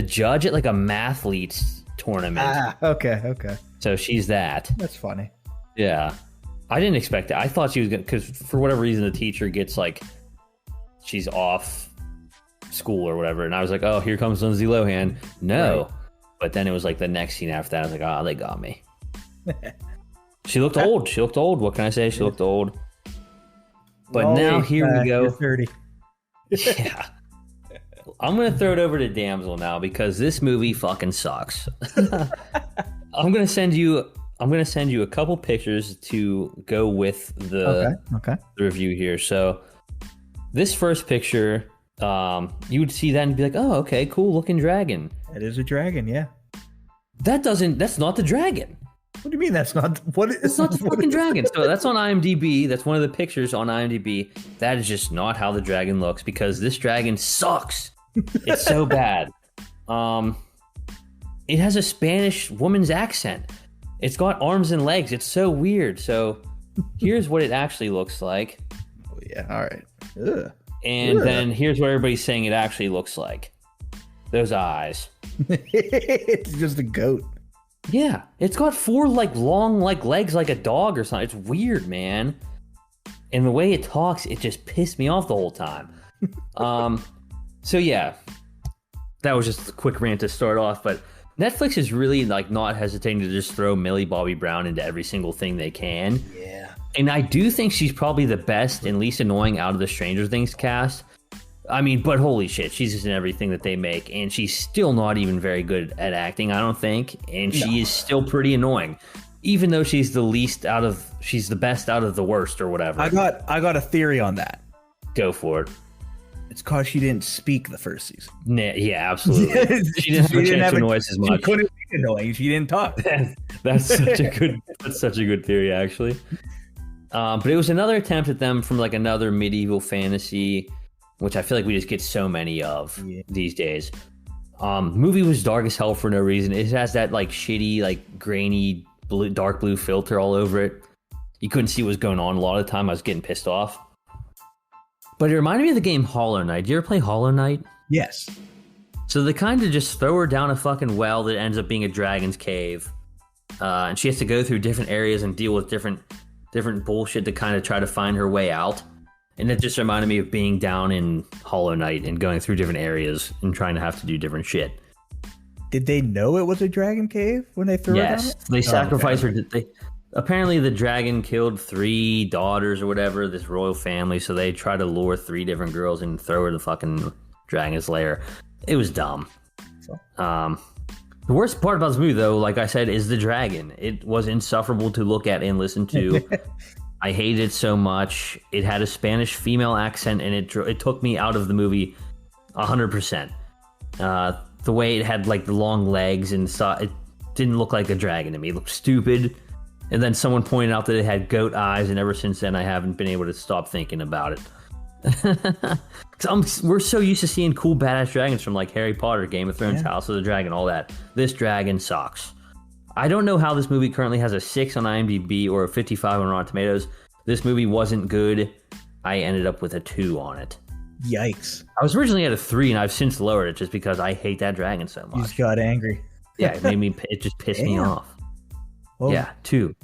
judge at like a mathletes tournament. Okay. So she's that. That's funny. Yeah. I didn't expect it. I thought she was going to, because for whatever reason, the teacher gets like, she's off school or whatever. And I was like, oh, here comes Lindsay Lohan. No. Right. But then it was like the next scene after that. I was like, oh, they got me. She looked old. She looked old. What can I say? She looked old. But now here we go. You're 30. Yeah. I'm going to throw it over to Damsel now because this movie fucking sucks. I'm going to send you a couple pictures to go with the review here. So this first picture, you would see that and be like, oh, okay, cool looking dragon. That is a dragon, yeah. That's not the dragon. What do you mean that's not? It's not the fucking dragon. So that's on IMDb. That's one of the pictures on IMDb. That is just not how the dragon looks because this dragon sucks. It's so bad. It has a Spanish woman's accent. It's got arms and legs. It's so weird. So here's what it actually looks like. Oh, yeah. All right. Ugh. And then here's what everybody's saying it actually looks like. Those eyes. It's just a goat. Yeah, it's got 4 like long like legs like a dog or something. It's weird, man. And the way it talks, it just pissed me off the whole time. So yeah, that was just a quick rant to start off. But Netflix is really like not hesitating to just throw Millie Bobby Brown into every single thing they can. Yeah. And I do think she's probably the best and least annoying out of the Stranger Things cast. I mean, but holy shit, she's just in everything that they make, and she's still not even very good at acting, I don't think, and she is still pretty annoying, even though she's the best out of the worst or whatever. I got a theory on that. Go for it. It's because she didn't speak the first season. Yeah, absolutely. She didn't have a chance to annoy as much. She couldn't be annoying. She didn't talk. That's such a good theory, actually. But it was another attempt at them from like another medieval fantasy, which I feel like we just get so many of these days. Movie was dark as hell for no reason. It has that like shitty, like grainy, dark blue filter all over it. You couldn't see what was going on a lot of the time. I was getting pissed off. But it reminded me of the game Hollow Knight. Do you ever play Hollow Knight? Yes. So they kind of just throw her down a fucking well that ends up being a dragon's cave. And she has to go through different areas and deal with different bullshit to kind of try to find her way out. And it just reminded me of being down in Hollow Knight and going through different areas and trying to have to do different shit. Did they know it was a dragon cave when they threw it down? Yes, they sacrificed her. Apparently the dragon killed 3 daughters or whatever, this royal family, so they tried to lure 3 different girls and throw her to fucking dragon's lair. It was dumb. The worst part about this movie, though, like I said, is the dragon. It was insufferable to look at and listen to. I hated it so much. It had a Spanish female accent, and it took me out of the movie 100%. The way it had like the long legs and it didn't look like a dragon to me. It looked stupid. And then someone pointed out that it had goat eyes, and ever since then, I haven't been able to stop thinking about it. We're so used to seeing cool badass dragons from like Harry Potter, Game of Thrones, House of the Dragon, all that. This dragon sucks. I don't know how this movie currently has a 6 on IMDb or a 55 on Rotten Tomatoes. This movie wasn't good. I ended up with a 2 on it. Yikes. I was originally at a 3, and I've since lowered it just because I hate that dragon so much. You just got angry. Yeah, it just pissed me off. Well, yeah, 2.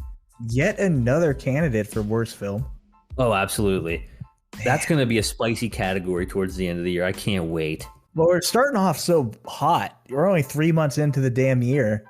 Yet another candidate for worst film. Oh, absolutely. That's going to be a spicy category towards the end of the year. I can't wait. Well, we're starting off so hot. We're only 3 months into the damn year.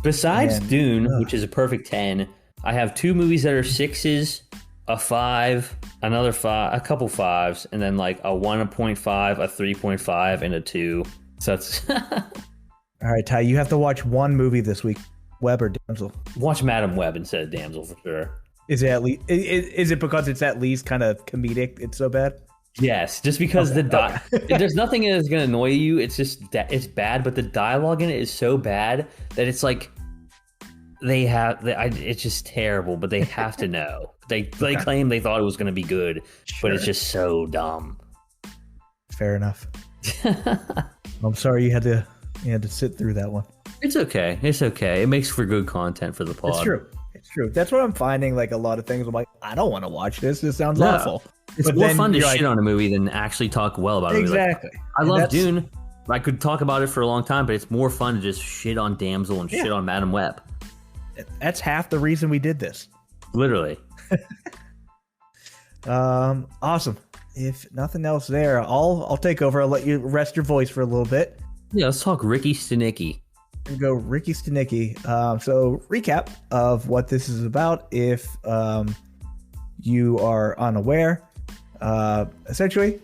Besides Dune, which is a perfect 10, I have 2 movies that are 6s, a 5, another 5, a couple 5s, and then like a 1.5, a 3.5, and a 2. So that's... All right, Ty, you have to watch one movie this week. Web or Damsel? Watch Madam Web instead of Damsel for sure. Is it because it's at least kind of comedic? It's so bad? Yes, just because there's nothing that's going to annoy you. It's just it's bad, but the dialogue in it is so bad that it's like it's just terrible. But they have to know. They claim they thought it was going to be good, but it's just so dumb. Fair enough. I'm sorry you had to sit through that one. It's okay. It makes for good content for the pod. It's true. That's what I'm finding. Like a lot of things, I'm like, I don't want to watch this. This sounds awful. It's more fun to shit on a movie than actually talk well about it. Exactly. I love Dune. I could talk about it for a long time, but it's more fun to just shit on Damsel and shit on Madam Web. That's half the reason we did this. Literally. Awesome. If nothing else there, I'll take over. I'll let you rest your voice for a little bit. Yeah, let's talk Ricky Stanicky. And go Ricky Stanicky. So recap of what this is about if you are unaware. Essentially,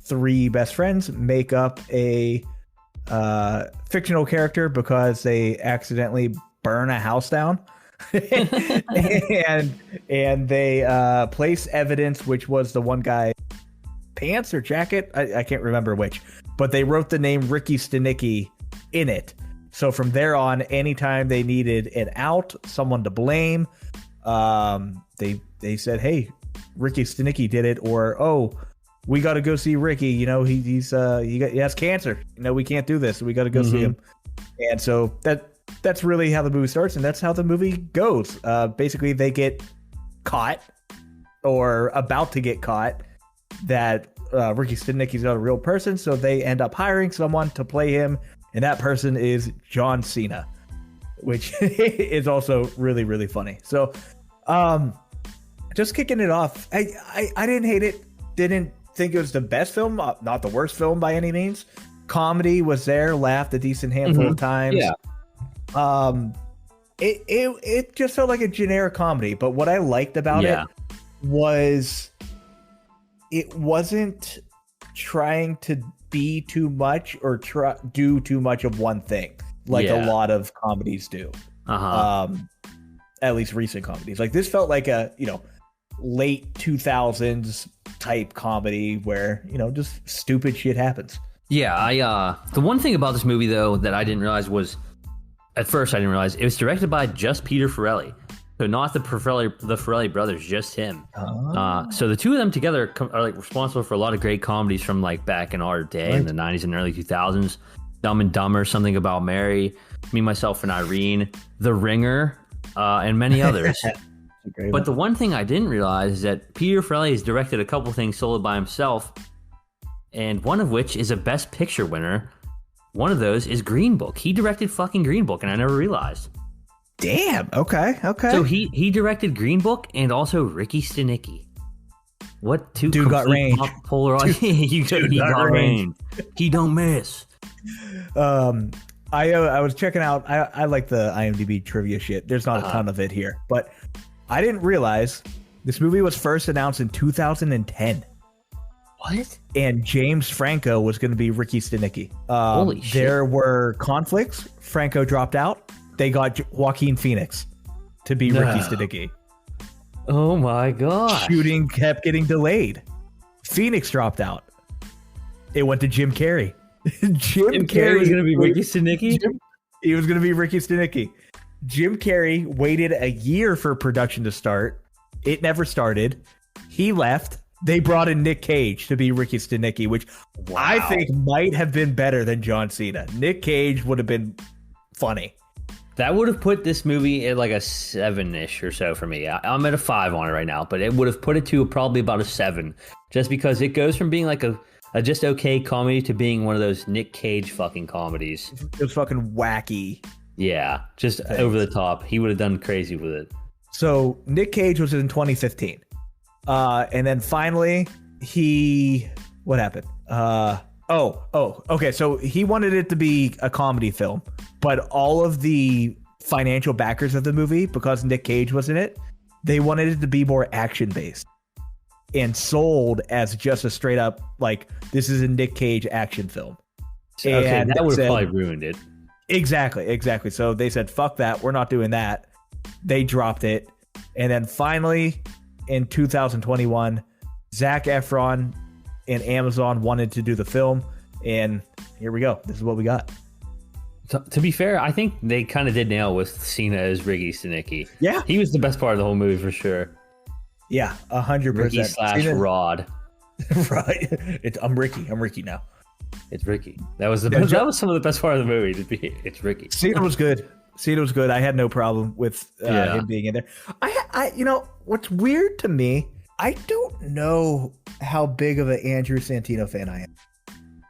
three best friends make up a fictional character because they accidentally burn a house down. and they place evidence, which was the one guy pants or jacket, I can't remember which, but they wrote the name Ricky Stanicky in it. So from there on, anytime they needed an out, someone to blame, they said, hey, Ricky Stanicky did it, or oh, we got to go see Ricky, you know, he has cancer, you know, we can't do this, we got to go see him. And so that's really how the movie starts, and that's how the movie goes. Basically, they get caught or about to get caught that Ricky Stanicky's not a real person, so they end up hiring someone to play him, and that person is John Cena, which is also really, really funny. So just kicking it off, I didn't hate it, didn't think it was the best film, not the worst film by any means. Comedy was there, laughed a decent handful of times. Yeah. It just felt like a generic comedy, but what I liked about it was it wasn't trying to be too much or do too much of one thing, like a lot of comedies do. At least recent comedies. Like this felt like a, you know, late 2000s type comedy where, you know, just stupid shit happens. Yeah, the one thing about this movie though that I didn't realize was, at first I didn't realize it was directed by just Peter Farrelly. So not the Farrelly brothers, just him. So the two of them together are like responsible for a lot of great comedies from like back in our day in the 90s and early 2000s. Dumb and Dumber, Something About Mary, Me, Myself, and Irene, The Ringer, and many others. But the one thing I didn't realize is that Peter Farrelly has directed a couple things solely by himself, and one of which is a Best Picture winner. One of those is Green Book. He directed fucking Green Book, and I never realized. Damn. Okay. So he directed Green Book and also Ricky Stanicky. What two dude got range? Polar he got range. He don't miss. I was checking out. I like the IMDb trivia shit. There's not a ton of it here, but I didn't realize this movie was first announced in 2010. What? And James Franco was going to be Ricky Stanicky. Holy shit. There were conflicts. Franco dropped out. They got Joaquin Phoenix to be Ricky Stanicky. Oh my god. Shooting kept getting delayed. Phoenix dropped out. It went to Jim Carrey. Jim Carrey was going to be Ricky Stanicky? He was going to be Ricky Stanicky. Jim Carrey waited a year for production to start. It never started. He left. They brought in Nick Cage to be Ricky Stanicky, which I think might have been better than John Cena. Nick Cage would have been funny. That would have put this movie at like a 7-ish or so for me. I'm at a 5 on it right now, but it would have put it to probably about a 7, just because it goes from being like a just okay comedy to being one of those Nick Cage fucking comedies. It was fucking wacky. Yeah, just over the top. He would have done crazy with it. So Nick Cage was in 2015. And then finally, what happened? Okay. So he wanted it to be a comedy film, but all of the financial backers of the movie, because Nick Cage was in it, they wanted it to be more action based and sold as just a straight up, like, this is a Nick Cage action film. Okay, that would have probably ruined it. Exactly. So they said, fuck that. We're not doing that. They dropped it. And then finally, in 2021, Zac Efron and Amazon wanted to do the film, and here we go. This is what we got. To be fair, I think they kind of did nail with Cena as Ricky Stanicky. Yeah, he was the best part of the whole movie for sure. Yeah, 100%. Ricky / Rod. Right. I'm Ricky now. It's Ricky. That was that was some of the best part of the movie. It's Ricky. Cena was good. I had no problem with him being in there. I you know what's weird to me, I don't know how big of an Andrew Santino fan I am.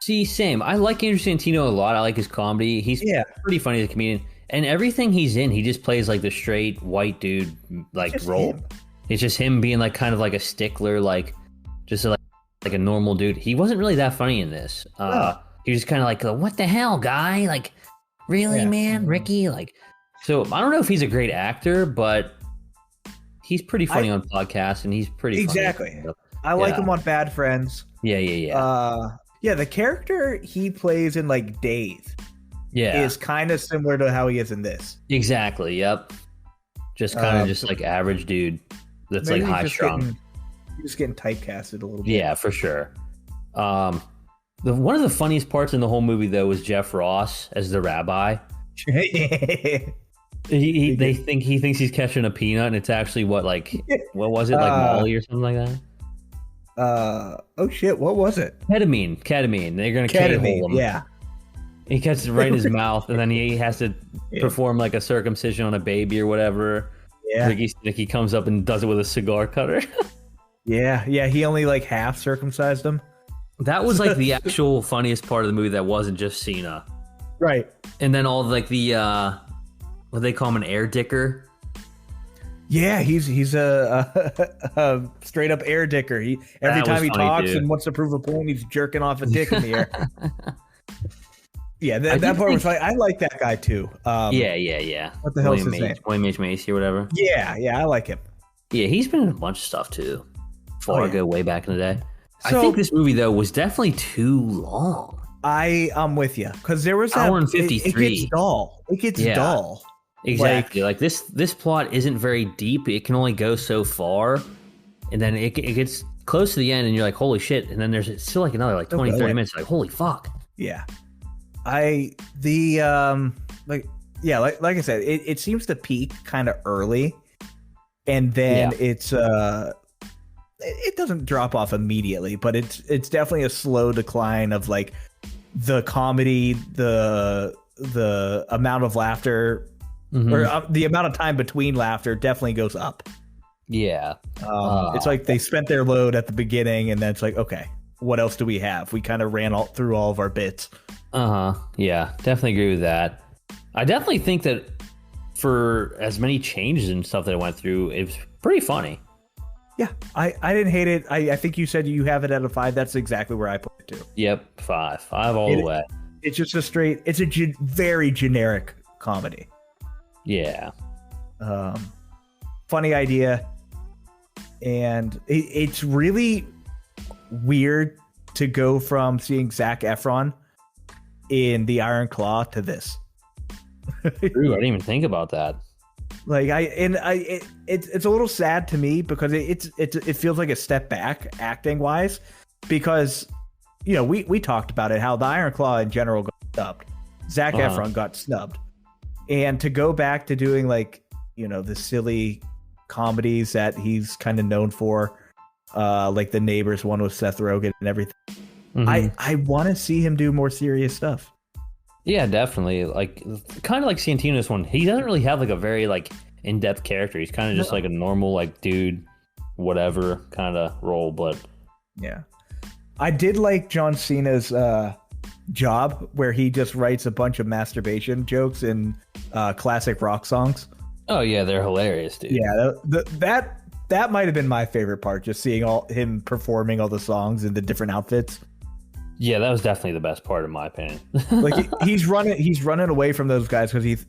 See, same. I like Andrew Santino a lot. I like his comedy. He's pretty funny as a comedian. And everything he's in, he just plays like the straight white dude like role. Him. It's just him being like kind of like a stickler, like just like a normal dude. He wasn't really that funny in this. He was kind of like, what the hell, guy? Like, really, man, Ricky? Like, so I don't know if he's a great actor, but he's pretty funny on podcasts, and he's pretty exactly. funny. I like him on Bad Friends. Yeah. The character he plays in like Days is kind of similar to how he is in this. Exactly. Yep. Just kind of just like average dude that's like high strung. He's just getting typecasted a little bit. Yeah, for sure. One of the funniest parts in the whole movie though was Jeff Ross as the rabbi. He thinks he's catching a peanut, and it's actually what was it, like Molly or something like that? Oh shit, what was it? Ketamine. They're gonna K-hole him. Yeah. He catches it right in his mouth, and then he has to perform like a circumcision on a baby or whatever. Yeah. Ricky Stanicky comes up and does it with a cigar cutter. Yeah. He only like half circumcised him. That was like the actual funniest part of the movie that wasn't just Cena. Right. And then all like the what they call him, an air dicker. Yeah, he's a straight up air dicker. Every time he talks and wants to prove a point, he's jerking off a dick in the air. Yeah, that part was like, I like that guy too. Yeah. What the hell is his name? William H. Macy or whatever. Yeah, I like him. Yeah, he's been in a bunch of stuff too. Fargo, way back in the day. So, I think this movie though was definitely too long. I'm with you, because there was hour and 53. It gets dull. Exactly. Like this plot isn't very deep. It can only go so far, and then it gets close to the end, and you're like, holy shit! And then there's still like another like 20, 30 minutes. Like, holy fuck. Yeah. Like I said, it seems to peak kind of early, and then it doesn't drop off immediately, but it's definitely a slow decline of like the comedy, the amount of laughter, or the amount of time between laughter definitely goes up. Yeah. It's like they spent their load at the beginning, and then it's like, okay, what else do we have? We kind of ran through all of our bits. Yeah, definitely agree with that. I definitely think that for as many changes and stuff that I went through, it was pretty funny. Yeah, I didn't hate it. I think you said you have it out of 5. That's exactly where I put it too. Yep, 5 all the way. It's just it's a very generic comedy. Yeah. Funny idea, and it's really weird to go from seeing Zac Efron in The Iron Claw to this. True, I didn't even think about that. Like it's a little sad to me, because it feels like a step back acting wise, because we talked about it, how The Iron Claw in general got snubbed. Zac Efron got snubbed, and to go back to doing like the silly comedies that he's kind of known for, like the Neighbors one with Seth Rogen and everything. I want to see him do more serious stuff. Yeah, definitely. Like kind of like Santino's one. He doesn't really have like a very like in-depth character. He's kind of just like a normal like dude, whatever kind of role. But yeah, I did like John Cena's job, where he just writes a bunch of masturbation jokes in classic rock songs. Oh yeah, they're hilarious, dude. Yeah, that might have been my favorite part, just seeing him performing all the songs in the different outfits. Yeah, that was definitely the best part, in my opinion. Like he's running away from those guys because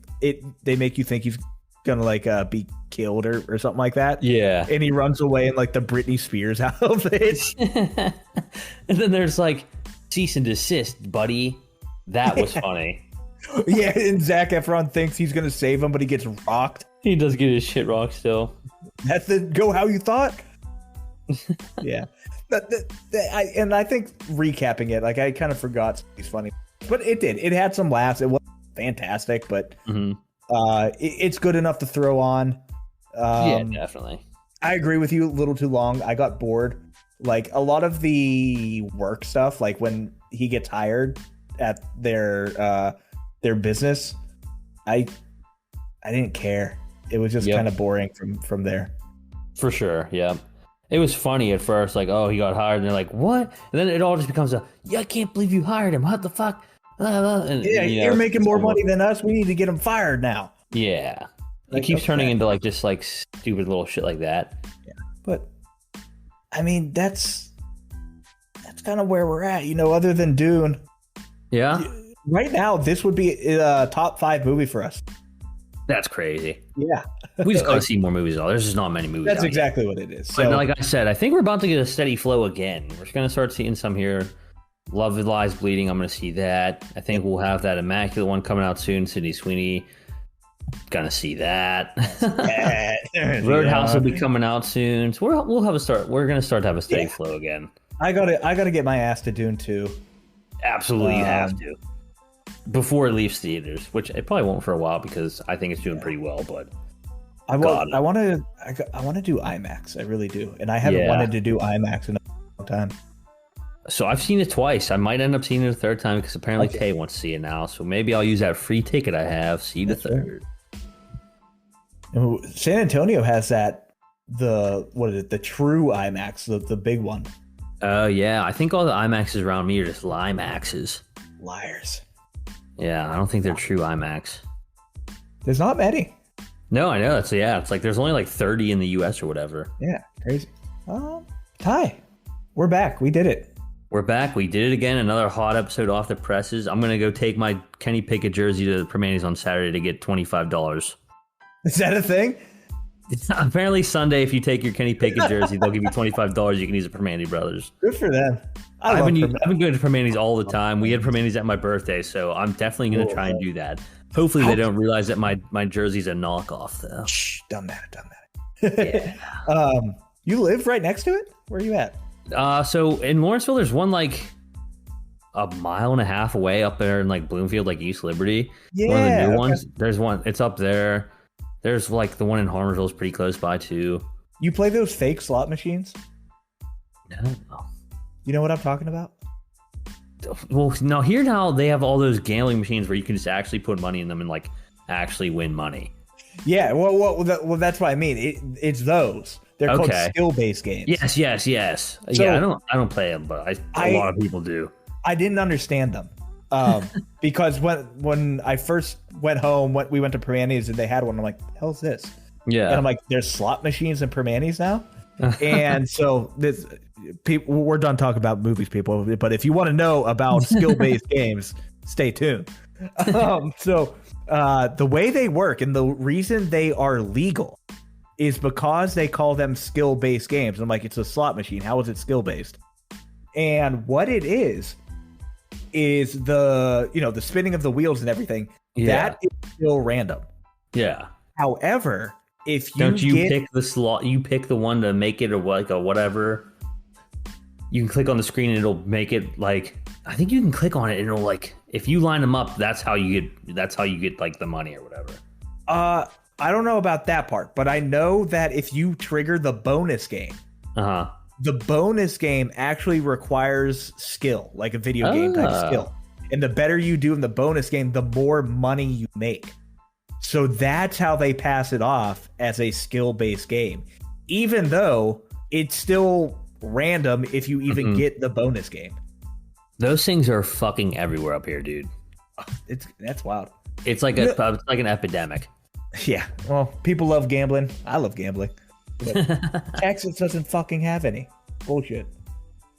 they make you think he's gonna like be killed or something like that. Yeah, and he runs away in like the Britney Spears outfit. And then there's like cease and desist, buddy. That was funny. Yeah, and Zac Efron thinks he's gonna save him, but he gets rocked. He does get his shit rocked still. That's the go how you thought. Yeah. I think recapping it, like I kind of forgot he's funny, but it had some laughs. It wasn't fantastic, but it's good enough to throw on. Yeah, definitely. I agree with you. A little too long. I got bored. Like a lot of the work stuff, like when he gets hired at their business, I didn't care. It was just kind of boring from there. For sure, yeah. It was funny at first, like, oh, he got hired, and they're like, what? And then it all just becomes I can't believe you hired him. What the fuck? And, you're making more money than us. We need to get them fired now. Yeah. It keeps turning into like just like stupid little shit like that. Yeah. But I mean, that's kind of where we're at, other than Dune. Yeah. Right now, this would be a top 5 movie for us. That's crazy. Yeah. We just gotta see more movies. There's just not many movies. That's exactly what it is. So, but like I said, I think we're about to get a steady flow again. We're just gonna start seeing some here. Love Lies Bleeding. I'm gonna see that. I think we'll have that Immaculate one coming out soon. Sydney Sweeney. Gonna see that. Roadhouse will be coming out soon. So we'll have a start. We're gonna start to have a steady flow again. I gotta get my ass to Dune 2. Absolutely, you have to. Before it leaves theaters, which it probably won't for a while because I think it's doing pretty well. But I want to do IMAX. I really do, and I haven't wanted to do IMAX in a long time. So I've seen it twice. I might end up seeing it a third time because apparently Tay wants to see it now. So maybe I'll use that free ticket I have. See the third. San Antonio has the true IMAX, the big one. Oh yeah, I think all the IMAXs around me are just Limaxes. Liars. Yeah, I don't think they're true IMAX. There's not many. No, I know. It's like there's only like 30 in the US or whatever. Yeah, crazy. Ty, we're back. We did it. We're back. We did it again. Another hot episode off the presses. I'm gonna go take my Kenny Pickett jersey to the Permanis on Saturday to get $25. Is that a thing? Apparently Sunday, if you take your Kenny Pickett jersey, they'll give you $25. You can use it for Permani Brothers. Good for them. I've been going to Permanis all the time. We had Permanis at my birthday, so I'm definitely going to try and do that. Hopefully they don't realize that my jersey's a knockoff, though. Shh, dumb matter. Yeah. You live right next to it? Where are you at? So in Lawrenceville, there's one like a mile and a half away up there in like Bloomfield, like East Liberty. Yeah. One of the new ones. There's one. It's up there. There's like the one in Harmersville is pretty close by too. You play those fake slot machines? No. You know what I'm talking about? Well, no. Here now they have all those gambling machines where you can just actually put money in them and like actually win money. Yeah. Well, that's what I mean. It's those. They're called skill-based games. Yes. So, yeah, I don't play them, but a lot of people do. I didn't understand them. Because when I first went home, we went to Pyantasy and they had one. I'm like, the hell's this? Yeah. And I'm like, there's slot machines in Pyantasy now? And so we're done talking about movies, people. But if you want to know about skill-based games, stay tuned. So the way they work and the reason they are legal is because they call them skill-based games. I'm like, it's a slot machine. How is it skill-based? And what it is the spinning of the wheels and everything. Yeah. That is still random. Yeah. However, if you pick the slot, you pick the one to make it like a whatever. You can click on the screen and it'll make it like, I think you can click on it and it'll like, if you line them up, that's how you get like the money or whatever. I don't know about that part, but I know that if you trigger the bonus game, the bonus game actually requires skill, like a video game type skill. And the better you do in the bonus game, the more money you make. So that's how they pass it off as a skill-based game, even though it's still random if you even get the bonus game. Those things are fucking everywhere up here, dude. That's wild. It's like an epidemic. Yeah. Well, people love gambling. I love gambling. But Texas doesn't fucking have any. Bullshit.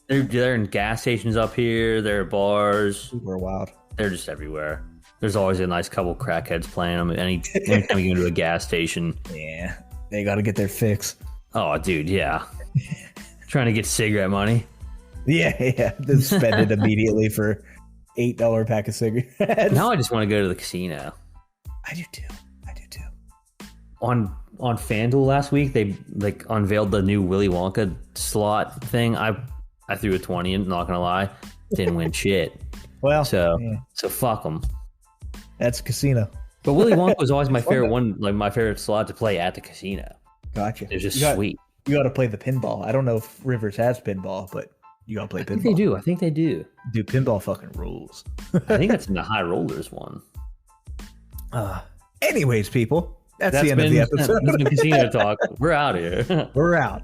They're in gas stations up here. They're at bars. Super wild. They're just everywhere. There's always a nice couple crackheads playing them. Anytime you go to a gas station. Yeah. They got to get their fix. Oh, dude. Yeah. Trying to get cigarette money. Yeah. Then spend it immediately for $8 pack of cigarettes. Now I just want to go to the casino. I do too. On FanDuel last week, they like unveiled the new Willy Wonka slot thing. I threw a 20 in, not gonna lie, didn't win shit. Well, so fuck them. That's a casino. But Willy Wonka was always my favorite one, like my favorite slot to play at the casino. Gotcha. It's just sweet. You got to play the pinball. I don't know if Rivers has pinball, but you got to play pinball. I think they do. Dude, pinball fucking rules. I think that's in the high rollers one. Anyways, people. That's the end of the episode. Casino talk. We're out here. We're out.